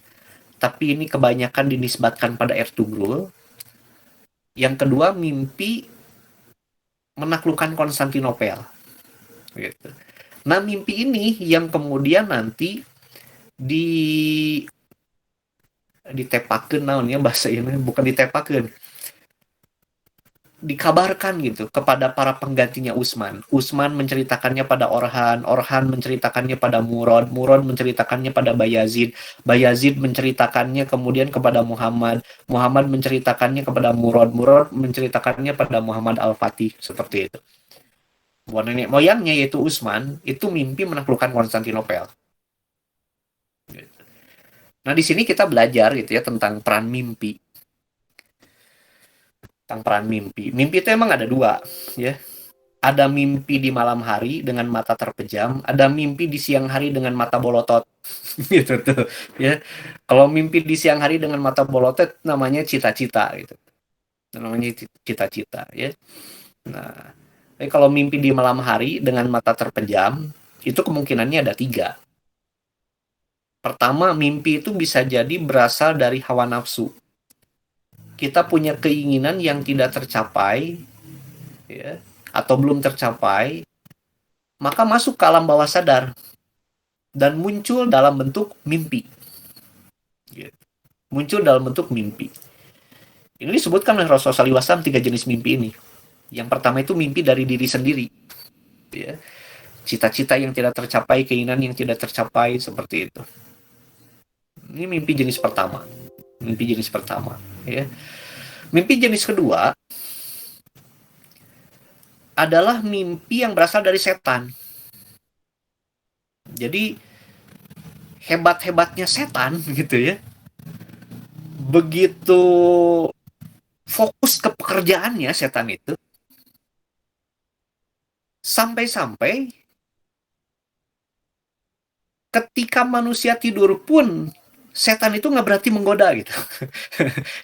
[SPEAKER 1] Tapi ini kebanyakan dinisbatkan pada Ertugrul. Yang kedua mimpi menaklukkan Konstantinopel. Gitu. Nah, mimpi ini yang kemudian nanti di ditepakeun naonnya bahasa ini, bukan ditepakeun, dikabarkan gitu kepada para penggantinya Utsman. Utsman menceritakannya pada Orhan, Orhan menceritakannya pada Murad, Murad menceritakannya pada Bayazid, Bayazid menceritakannya kemudian kepada Muhammad, Muhammad menceritakannya kepada Murad, Murad menceritakannya pada Muhammad Al-Fatih, seperti itu. Buat nenek moyangnya yaitu Utsman itu mimpi menaklukkan Konstantinopel. Nah, di sini kita belajar gitu ya tentang peran mimpi. Tentang peran mimpi. Mimpi itu emang ada 2, ya. Ada mimpi di malam hari dengan mata terpejam, ada mimpi di siang hari dengan mata bolotot. Gitu tuh, ya. Kalau mimpi di siang hari dengan mata bolotot namanya cita-cita gitu. Namanya cita-cita ya. Nah, tapi kalau mimpi di malam hari dengan mata terpejam, itu kemungkinannya ada tiga. Pertama, mimpi itu bisa jadi berasal dari hawa nafsu. Kita punya keinginan yang tidak tercapai, ya, atau belum tercapai, maka masuk ke alam bawah sadar dan muncul dalam bentuk mimpi. Gitu. Muncul dalam bentuk mimpi. Ini disebutkan oleh Rasulullah SAW tiga jenis mimpi ini. Yang pertama itu mimpi dari diri sendiri. Ya. Cita-cita yang tidak tercapai, keinginan yang tidak tercapai, seperti itu. Ini mimpi jenis pertama. Mimpi jenis pertama. Ya. Mimpi jenis kedua adalah mimpi yang berasal dari setan. Jadi hebat-hebatnya setan gitu ya. Begitu fokus ke pekerjaannya setan itu, sampai-sampai ketika manusia tidur pun setan itu nggak berhenti menggoda gitu.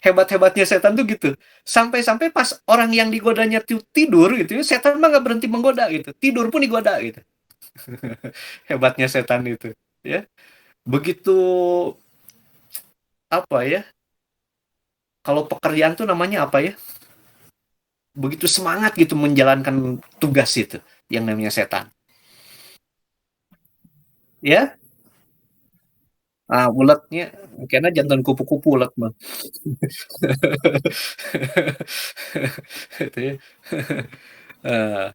[SPEAKER 1] Hebat-hebatnya setan tuh gitu. Sampai-sampai pas orang yang digodanya tidur gitu, setan mah nggak berhenti menggoda gitu. Tidur pun digoda gitu. Hebatnya setan itu, ya. Begitu apa ya? Kalau pekerjaan tuh namanya apa ya? Begitu semangat gitu menjalankan tugas itu yang namanya setan. Ya, uletnya karena jantan kupu-kupu ulet mah. Itu ya. Eh,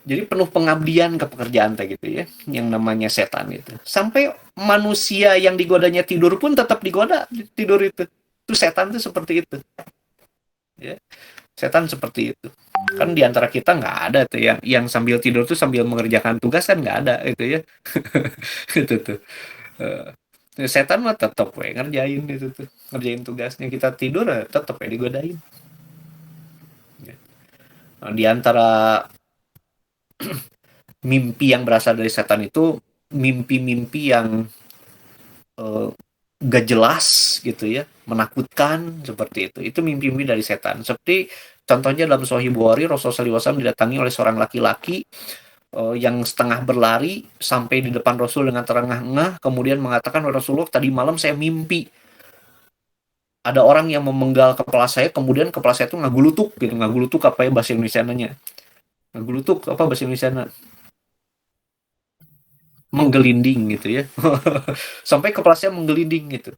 [SPEAKER 1] jadi penuh pengabdian ke pekerjaan kayak gitu ya, yang namanya setan itu. Sampai manusia yang digodanya tidur pun tetap digoda tidur itu. Itu setan tuh seperti itu. Ya, setan seperti itu. Kan di antara kita nggak ada tuh yang sambil tidur tuh sambil mengerjakan tugas kan nggak ada itu ya. Itu tuh. Setan mah tetap we ngerjain itu tuh. Ngerjain tugasnya kita tidur tetap we digodain. Nah, di antara mimpi yang berasal dari setan itu mimpi-mimpi yang eh, gak jelas gitu ya, menakutkan seperti itu. Itu mimpi-mimpi dari setan. Seperti contohnya dalam Sahih Bukhari, Rasulullah SAW didatangi oleh seorang laki-laki yang setengah berlari sampai di depan Rasul dengan terengah-engah, kemudian mengatakan, Rasulullah tadi malam saya mimpi ada orang yang memenggal kepala saya, kemudian kepala saya itu ngagulutuk gitu. Ngagulutuk apa ya bahasa Indonesia-nya? Ngagulutuk apa bahasa Indonesia? Menggelinding gitu ya. Sampai kepala saya menggelinding gitu.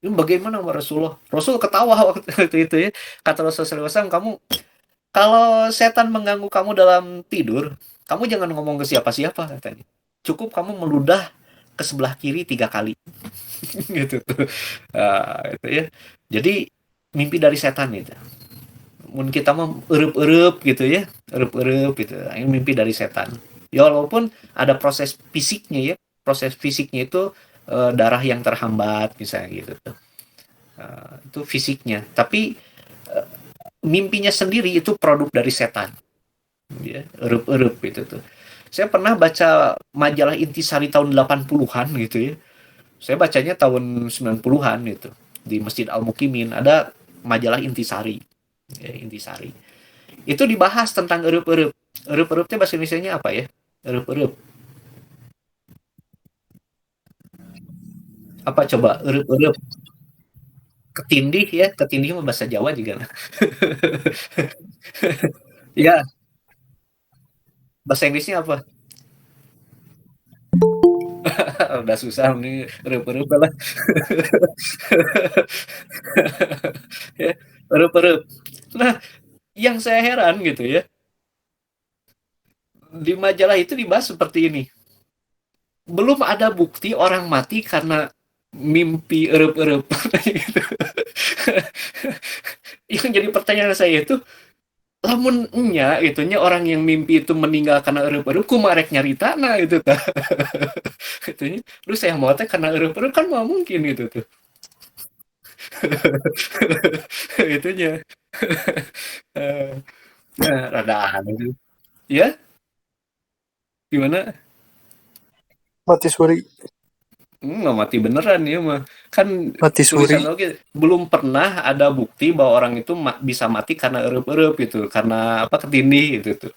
[SPEAKER 1] Ini bagaimana Rasulullah? Rasul ketawa waktu itu ya. Kata Rasulullah SAW, kamu kalau setan mengganggu kamu dalam tidur, kamu jangan ngomong ke siapa-siapa katanya. Cukup kamu meludah ke sebelah kiri 3 kali. Gitu tuh. Itu ya. Jadi mimpi dari setan itu. Mun kita mah erup-erup gitu ya, erup-erup gitu. Ini mimpi dari setan. Ya walaupun ada proses fisiknya ya, proses fisiknya itu darah yang terhambat misalnya gitu tuh. Itu fisiknya. Tapi mimpinya sendiri itu produk dari setan. Ya, erup-erup gitu tuh. Saya pernah baca majalah Intisari tahun 80-an gitu ya. Saya bacanya tahun 90-an gitu. Di Masjid Al-Mukimin ada majalah Intisari. Ya, Intisari. Itu dibahas tentang erup-erup. Erup-erupnya bahasa Indonesianya apa ya? Erup-erup. Apa coba? Erup-erup. Ketindih ya, ketindih mah bahasa Jawa juga. Ya, bahasa Inggrisnya apa? Udah susah nih erup-erup lah. Ya, erup-erup. Nah, yang saya heran gitu ya, di majalah itu dibahas seperti ini. Belum ada bukti orang mati karena mimpi erup-erup. Gitu. Yang jadi pertanyaan saya itu, lamun nya itunya orang yang mimpi itu meninggal karena erup-erup kumarek nyarita nah itu tah. Itunya lu saya mau teh karena erup-erup kan mau mungkin gitu tuh. Itunya. Eh, rada aneh tuh. Ya, gimana?
[SPEAKER 2] Mati suri.
[SPEAKER 1] Nggak mati beneran ya mah. Kan
[SPEAKER 2] Mati suri.
[SPEAKER 1] tulisan oke, belum pernah ada bukti bahwa orang itu bisa mati karena erup-erup gitu, karena apa ketindih gitu tuh.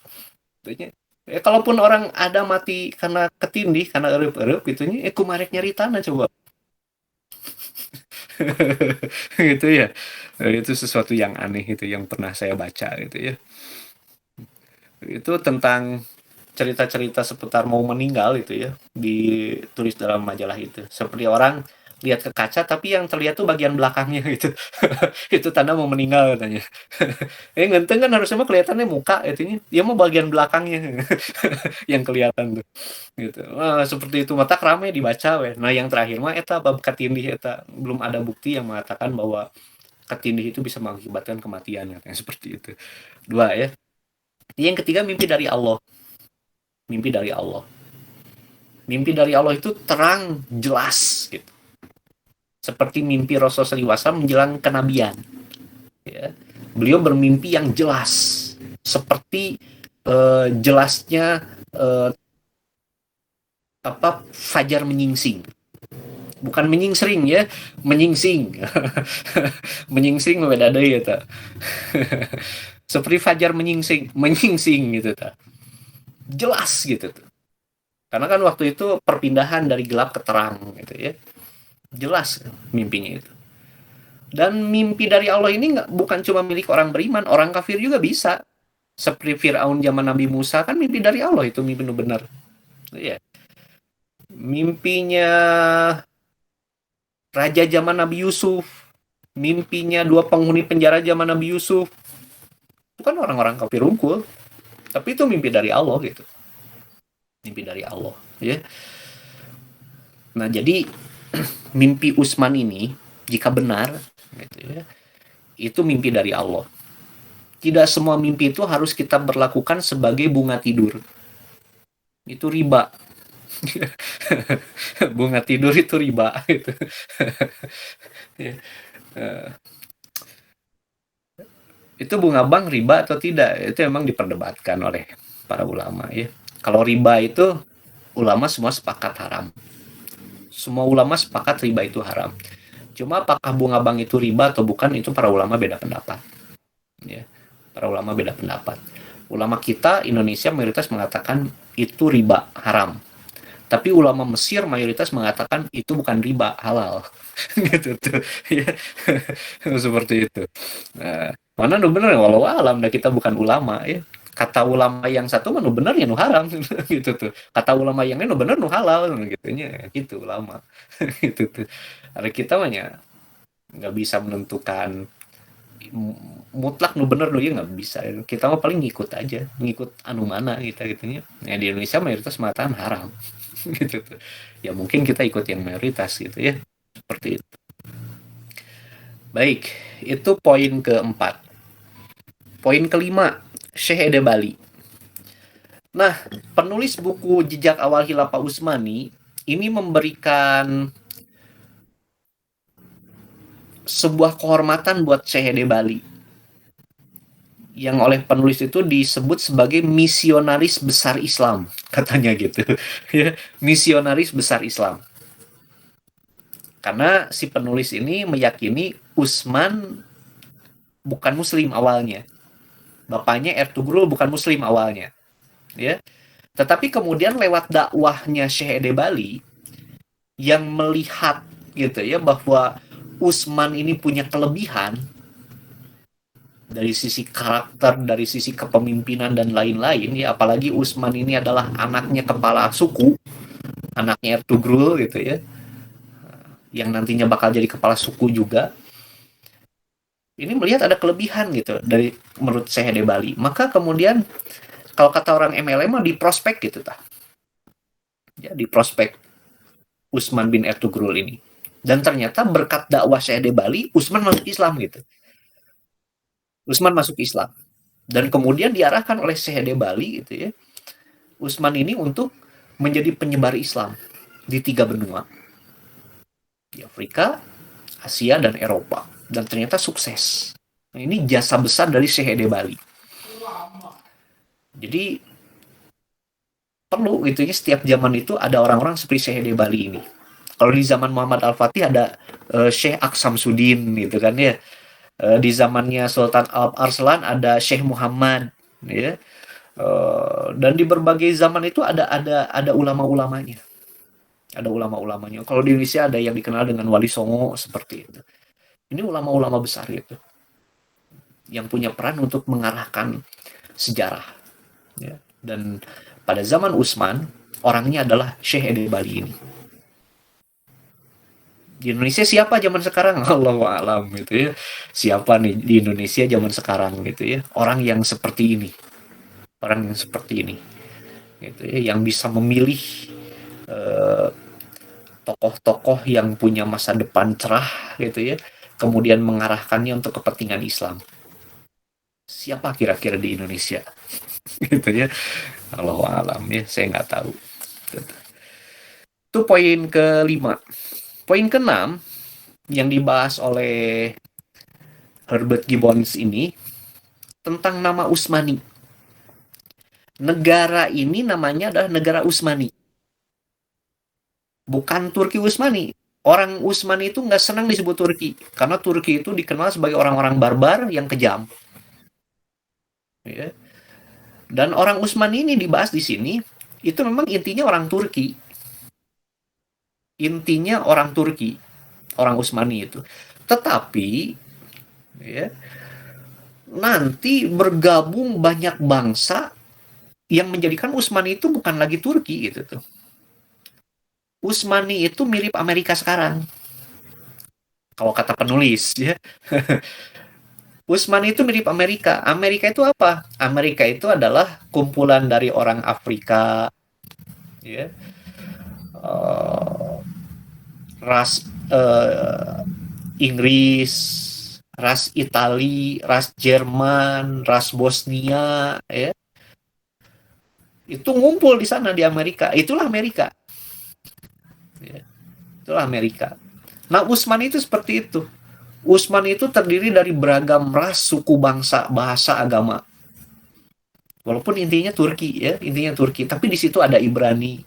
[SPEAKER 1] Tentunya. Kalaupun orang ada mati karena ketindih, karena erup-erup gitunya, kumarek nyari tanah coba. Gitu ya. Itu sesuatu yang aneh itu yang pernah saya baca gitu ya. Itu tentang cerita-cerita seputar mau meninggal itu ya, ditulis dalam majalah itu. Seperti orang lihat ke kaca tapi yang terlihat tuh bagian belakangnya gitu. Itu tanda mau meninggal katanya. Ngenteng kan harusnya mah kelihatannya muka itunya, dia mau bagian belakangnya yang kelihatan tuh gitu. Nah, seperti itu mata rame dibaca weh. Nah, yang terakhir mah eta bab katindih eta belum ada bukti yang mengatakan bahwa ketindih itu bisa mengakibatkan kematian katanya seperti itu. Dua ya. Yang ketiga mimpi dari Allah. Mimpi dari Allah. Mimpi dari Allah itu terang, jelas gitu. Seperti mimpi Rasul SAW menjelang kenabian. Ya. Beliau bermimpi yang jelas, seperti jelasnya apa fajar menyingsing. Bukan menyingsing ya, menyingsing. Menyingsing beda deui eta. Seperti fajar menyingsing, menyingsing gitu ta. Jelas gitu tuh. Karena kan waktu itu perpindahan dari gelap ke terang gitu ya. Jelas mimpinya itu. Dan mimpi dari Allah ini bukan cuma milik orang beriman, orang kafir juga bisa. Seperti Fir'aun zaman Nabi Musa kan mimpi dari Allah itu mimpi benar. Iya. Mimpinya raja zaman Nabi Yusuf, mimpinya dua penghuni penjara zaman Nabi Yusuf. Itu kan orang-orang kafir unggul, tapi itu mimpi dari Allah gitu. Mimpi dari Allah, ya. Nah, jadi mimpi Usman ini jika benar gitu ya, itu mimpi dari Allah. Tidak semua mimpi itu harus kita berlakukan sebagai bunga tidur. Itu riba. Bunga tidur itu riba gitu. Ya. Itu bunga bank riba atau tidak? Itu memang diperdebatkan oleh para ulama ya. Kalau riba itu ulama semua sepakat haram. Semua ulama sepakat riba itu haram. Cuma apakah bunga bank itu riba atau bukan itu para ulama beda pendapat. Ya. Para ulama beda pendapat. Ulama kita Indonesia mayoritas mengatakan itu riba haram. Tapi ulama Mesir mayoritas mengatakan itu bukan riba halal. Gitu tuh. Ya. Seperti itu. Nah, mana nu bener walau alam dah kita bukan ulama ya. Kata ulama yang satu mah nu bener ya nu haram gitu tuh. Kata ulama yang lain nu bener nu halal gitunya gitu ulama. Gitu tuh. Ada kita mah ya nggak bisa menentukan mutlak nu bener nu ya nggak bisa. Kita mah paling ngikut aja, ngikut anu mana kita gitunya. Ya di Indonesia mayoritas mengatakan haram gitu tuh. Ya mungkin kita ikut yang mayoritas gitu ya. Seperti itu. Baik, itu poin keempat. Poin kelima, Syekh Ede Bali. Nah, penulis buku Jejak Awal Khilafah Utsmani ini memberikan sebuah kehormatan buat Syekh Ede Bali yang oleh penulis itu disebut sebagai misionaris besar Islam, katanya gitu. Ya, misionaris besar Islam. Karena si penulis ini meyakini Utsman bukan muslim awalnya. Bapaknya Ertugrul bukan muslim awalnya, ya. Tetapi kemudian lewat dakwahnya Syekh Ede Bali yang melihat gitu ya bahwa Utsman ini punya kelebihan dari sisi karakter, dari sisi kepemimpinan dan lain-lain ya, apalagi Utsman ini adalah anaknya kepala suku, anaknya Ertugrul gitu ya, yang nantinya bakal jadi kepala suku juga. Ini melihat ada kelebihan gitu dari menurut Syekh Ede Bali. Maka kemudian kalau kata orang MLM di prospek gitu tah. Ya, di prospek Utsman bin Ertugrul ini. Dan ternyata berkat dakwah Syekh Ede Bali, Utsman masuk Islam gitu. Utsman masuk Islam. Dan kemudian diarahkan oleh Syekh Ede Bali gitu ya. Utsman ini untuk menjadi penyebar Islam di 3 benua. Di Afrika, Asia, dan Eropa. Dan ternyata sukses. Nah, ini jasa besar dari Syekh Ede Bali. Jadi perlu gitu ya, setiap zaman itu ada orang-orang seperti Syekh Ede Bali ini. Kalau di zaman Muhammad Al-Fatih ada Syekh Aksamsuddin gitu kan ya. Di zamannya Sultan Alp Arslan ada Syekh Muhammad ya. Dan di berbagai zaman itu ada ulama-ulamanya. Ada ulama-ulamanya. Kalau di Indonesia ada yang dikenal dengan Wali Songo seperti itu. Ini ulama-ulama besar itu yang punya peran untuk mengarahkan sejarah. Ya. Dan pada zaman Utsman, orangnya adalah Syekh Ede Bali ini. Di Indonesia siapa zaman sekarang? Allahu a'lam gitu ya. Siapa nih di Indonesia zaman sekarang gitu ya? Orang yang seperti ini. Orang yang seperti ini. Gitu ya, yang bisa memilih eh, tokoh-tokoh yang punya masa depan cerah gitu ya. Kemudian mengarahkannya untuk kepentingan Islam. Siapa kira-kira di Indonesia? Gitu ya. Allahu a'lam ya, saya nggak tahu. Itu poin kelima. Poin keenam yang dibahas oleh Herbert Gibbons ini tentang nama Utsmani. Negara ini namanya adalah negara Utsmani. Bukan Turki Utsmani. Orang Utsmani itu nggak senang disebut Turki. Karena Turki itu dikenal sebagai orang-orang barbar yang kejam. Ya. Dan orang Utsmani ini dibahas di sini, itu memang intinya orang Turki. Intinya orang Turki. Orang Utsmani itu. Tetapi, ya, nanti bergabung banyak bangsa yang menjadikan Utsmani itu bukan lagi Turki gitu tuh. Utsmani itu mirip Amerika sekarang. Kalau kata penulis ya. Utsmani itu mirip Amerika. Amerika itu apa? Amerika itu adalah kumpulan dari orang Afrika ya. Uh, ras Inggris, ras Itali, ras Jerman, ras Bosnia ya. Itu ngumpul di sana di Amerika. Itulah Amerika. Ya. Itulah Amerika. Nah, Utsmani itu seperti itu. Utsmani itu terdiri dari beragam ras, suku, bangsa, bahasa, agama. Walaupun intinya Turki ya, intinya Turki, tapi di situ ada Ibrani,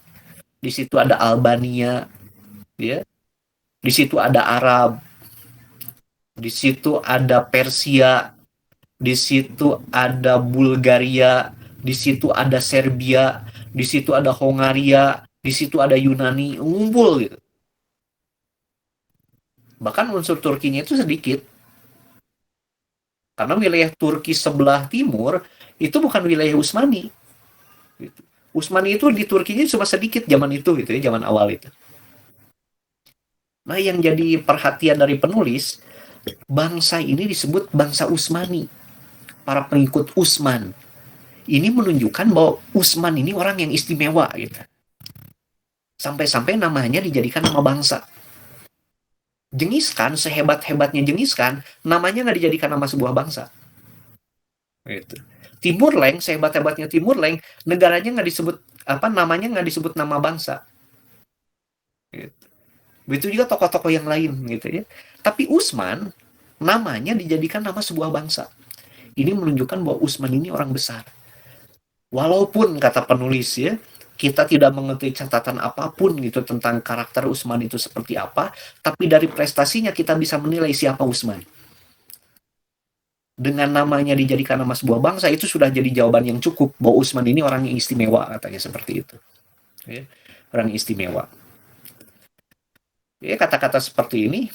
[SPEAKER 1] di situ ada Albania, ya. Di situ ada Arab, di situ ada Persia, di situ ada Bulgaria, di situ ada Serbia, di situ ada Hongaria, di situ ada Yunani, ngumpul gitu. Bahkan unsur Turkinya itu sedikit. Karena wilayah Turki sebelah timur itu bukan wilayah Utsmani. Gitu. Utsmani itu di Turkinya cuma sedikit zaman itu gitu ya, zaman awal itu. Nah, yang jadi perhatian dari penulis, bangsa ini disebut bangsa Utsmani, para pengikut Utsman. Ini menunjukkan bahwa Utsman ini orang yang istimewa gitu. Sampai-sampai namanya dijadikan nama bangsa. Genghis Khan, sehebat-hebatnya Genghis Khan, namanya nggak dijadikan nama sebuah bangsa. Gitu. Timur Leng, sehebat-hebatnya Timur Leng, negaranya nggak disebut namanya nggak disebut nama bangsa. Gitu. Begitu juga tokoh-tokoh yang lain gitu ya. Tapi Utsman namanya dijadikan nama sebuah bangsa. Ini menunjukkan bahwa Utsman ini orang besar. Walaupun kata penulis ya, kita tidak mengerti catatan apapun gitu tentang karakter Utsman itu seperti apa, tapi dari prestasinya kita bisa menilai siapa Utsman. Dengan namanya dijadikan nama sebuah bangsa itu sudah jadi jawaban yang cukup bahwa Utsman ini orang yang istimewa, katanya seperti itu. Ya, orang istimewa. Ya, kata-kata seperti ini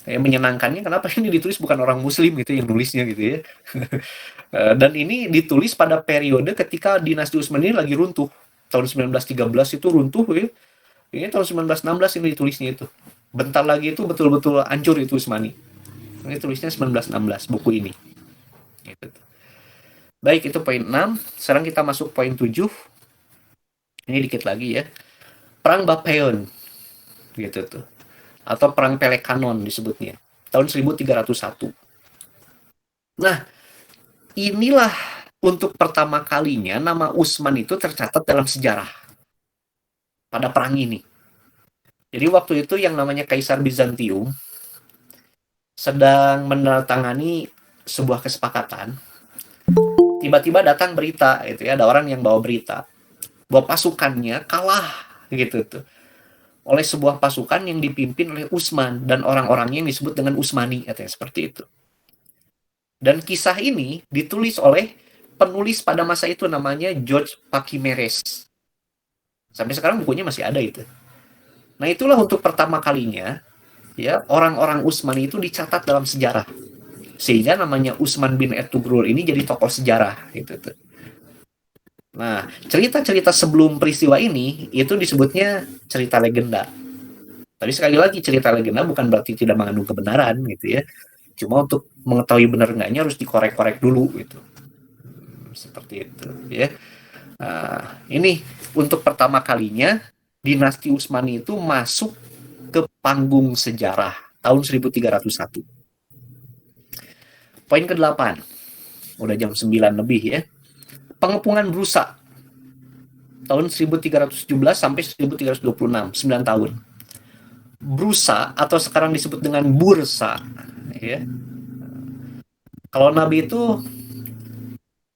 [SPEAKER 1] menyenangkannya kenapa ini ditulis bukan orang Muslim gitu yang nulisnya gitu ya. Dan ini ditulis pada periode ketika dinasti Utsman ini lagi runtuh. Tahun 1913 itu runtuh ya. Ini tahun 1916 ini ditulisnya itu. Bentar lagi itu betul-betul hancur itu Utsmani. Ini tulisnya 1916 buku ini. Gitu. Baik, itu poin 6. Sekarang kita masuk poin 7. Ini dikit lagi ya. Perang Bapeon. Gitu tuh. Atau Perang Pelekanon disebutnya. Tahun 1301. Nah, inilah untuk pertama kalinya nama Utsman itu tercatat dalam sejarah pada perang ini. Jadi waktu itu yang namanya Kaisar Bizantium sedang menandatangani sebuah kesepakatan, tiba-tiba datang berita itu ya, ada orang yang bawa berita bahwa pasukannya kalah gitu tuh oleh sebuah pasukan yang dipimpin oleh Utsman dan orang-orangnya yang disebut dengan Utsmani, katanya seperti itu. Dan kisah ini ditulis oleh penulis pada masa itu namanya George Pakimeres. Sampai sekarang bukunya masih ada itu. Nah, itulah untuk pertama kalinya ya orang-orang Utsmani itu dicatat dalam sejarah. Sehingga namanya Utsman bin Ertugrul ini jadi tokoh sejarah gitu tuh. Nah, cerita-cerita sebelum peristiwa ini itu disebutnya cerita legenda. Tapi sekali lagi cerita legenda bukan berarti tidak mengandung kebenaran gitu ya. Cuma untuk mengetahui benar enggaknya harus dikorek-korek dulu gitu. Seperti itu ya. Nah, ini untuk pertama kalinya dinasti Utsmani itu masuk ke panggung sejarah tahun 1301. Poin ke-8. Udah jam 9 lebih ya. Pengepungan Brusa tahun 1317 sampai 1326, 9 tahun. Brusa atau sekarang disebut dengan Bursa ya. Kalau Nabi itu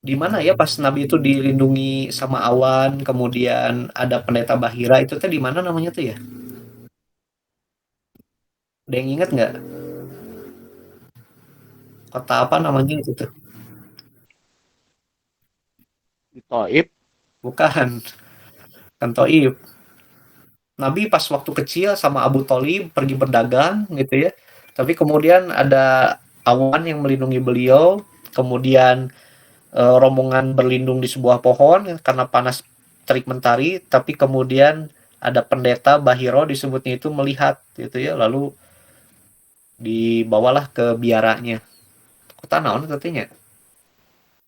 [SPEAKER 1] di mana ya pas Nabi itu dilindungi sama awan, kemudian ada pendeta Bahira itu teh di mana namanya tuh ya? Ada yang ingat nggak? Kota apa namanya itu tuh?
[SPEAKER 3] Di Taib.
[SPEAKER 1] Bukan, kan Toib. Nabi pas waktu kecil sama Abu Thalib pergi berdagang gitu ya. Tapi kemudian ada awan yang melindungi beliau, kemudian rombongan berlindung di sebuah pohon karena panas terik mentari, tapi kemudian ada pendeta Bahiro disebutnya itu melihat gitu ya, lalu dibawalah ke biaranya. Kota naon katanya?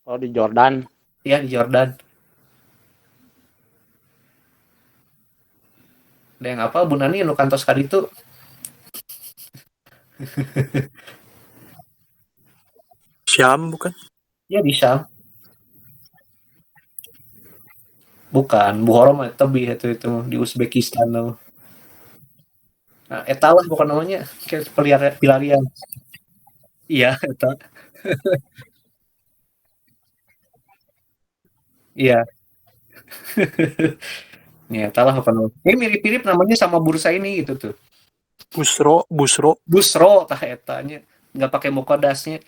[SPEAKER 3] Kalau di Jordan.
[SPEAKER 1] Ya di Jordan. Ada yang apa Bu Nani nu kantos kali itu?
[SPEAKER 2] Syam bukan?
[SPEAKER 1] Ya di Syam. Bukan, Bukhara mah tebih itu di Uzbekistan. Nah, eta lah bukan namanya, kayak pelarian. Iya, eta. Iya. Ya, eta lah bukan namanya. Ini mirip-mirip namanya sama bursa ini gitu tuh.
[SPEAKER 2] Busro.
[SPEAKER 1] Busro tah etanya. Nggak pakai mukodasnya.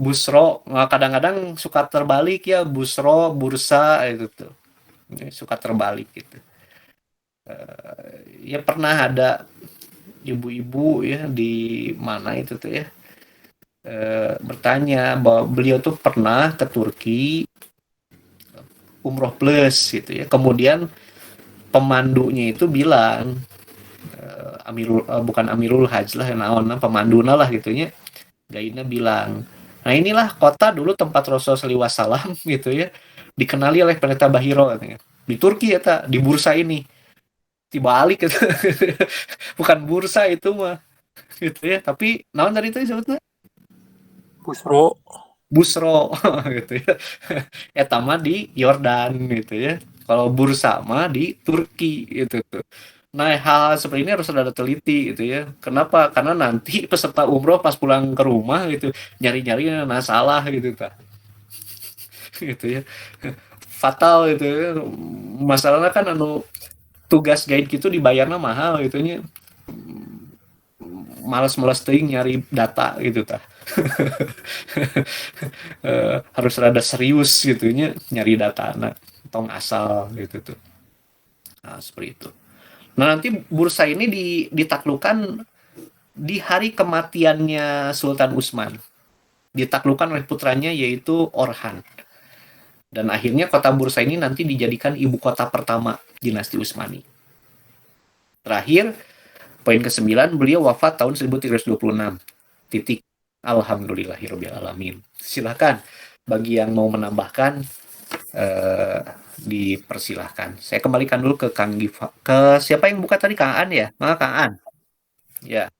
[SPEAKER 1] Busro. Nah, kadang-kadang suka terbalik ya, busro, bursa itu tuh. Suka terbalik gitu. Ya pernah ada ibu-ibu ya di mana itu tuh ya. Bertanya bahwa beliau tuh pernah ke Turki umroh plus gitu ya. Kemudian pemandunya itu bilang bukan Amirul Hajj lah naon pemanduna lah gitunya. Gaina bilang, "Nah, inilah kota dulu tempat Rasul sallallahu alaihi wasallam gitu ya. Dikenali oleh pendeta Bahiro katanya. Di Turki ya di bursa ini." Dibalik gitu. Bukan bursa itu mah gitu ya. Tapi naon tadi itu sebutnya?
[SPEAKER 2] Busro.
[SPEAKER 1] Busro gitu ya. Eta mah di Yordan gitu ya. Kalau bursa mah di Turki gitu tuh. Nah, hal seperti ini harus ada teliti gitu ya. Kenapa? Karena nanti peserta umroh pas pulang ke rumah gitu nyari-nyari nah salah gitu ta. Gitu ya. Fatal gitu ya. Masalahnya kan anu tugas guide gitu dibayarnya mahal gitu nya. Males-males teuing nyari data gitu ta. Harus rada serius gitu nya nyari data tong asal gitu tuh. Nah, seperti itu. Nah, nanti bursa ini ditaklukkan di hari kematiannya Sultan Utsman. Ditaklukkan oleh putranya yaitu Orhan. Dan akhirnya kota Bursa ini nanti dijadikan ibu kota pertama dinasti Utsmani. Terakhir, poin ke-9, beliau wafat tahun 1326. Titik. Alhamdulillahirabbil alamin. Silakan bagi yang mau menambahkan dipersilahkan. Saya kembalikan dulu ke Kang Giva. Ke siapa yang buka tadi? Kang An ya? Kang An. Ya.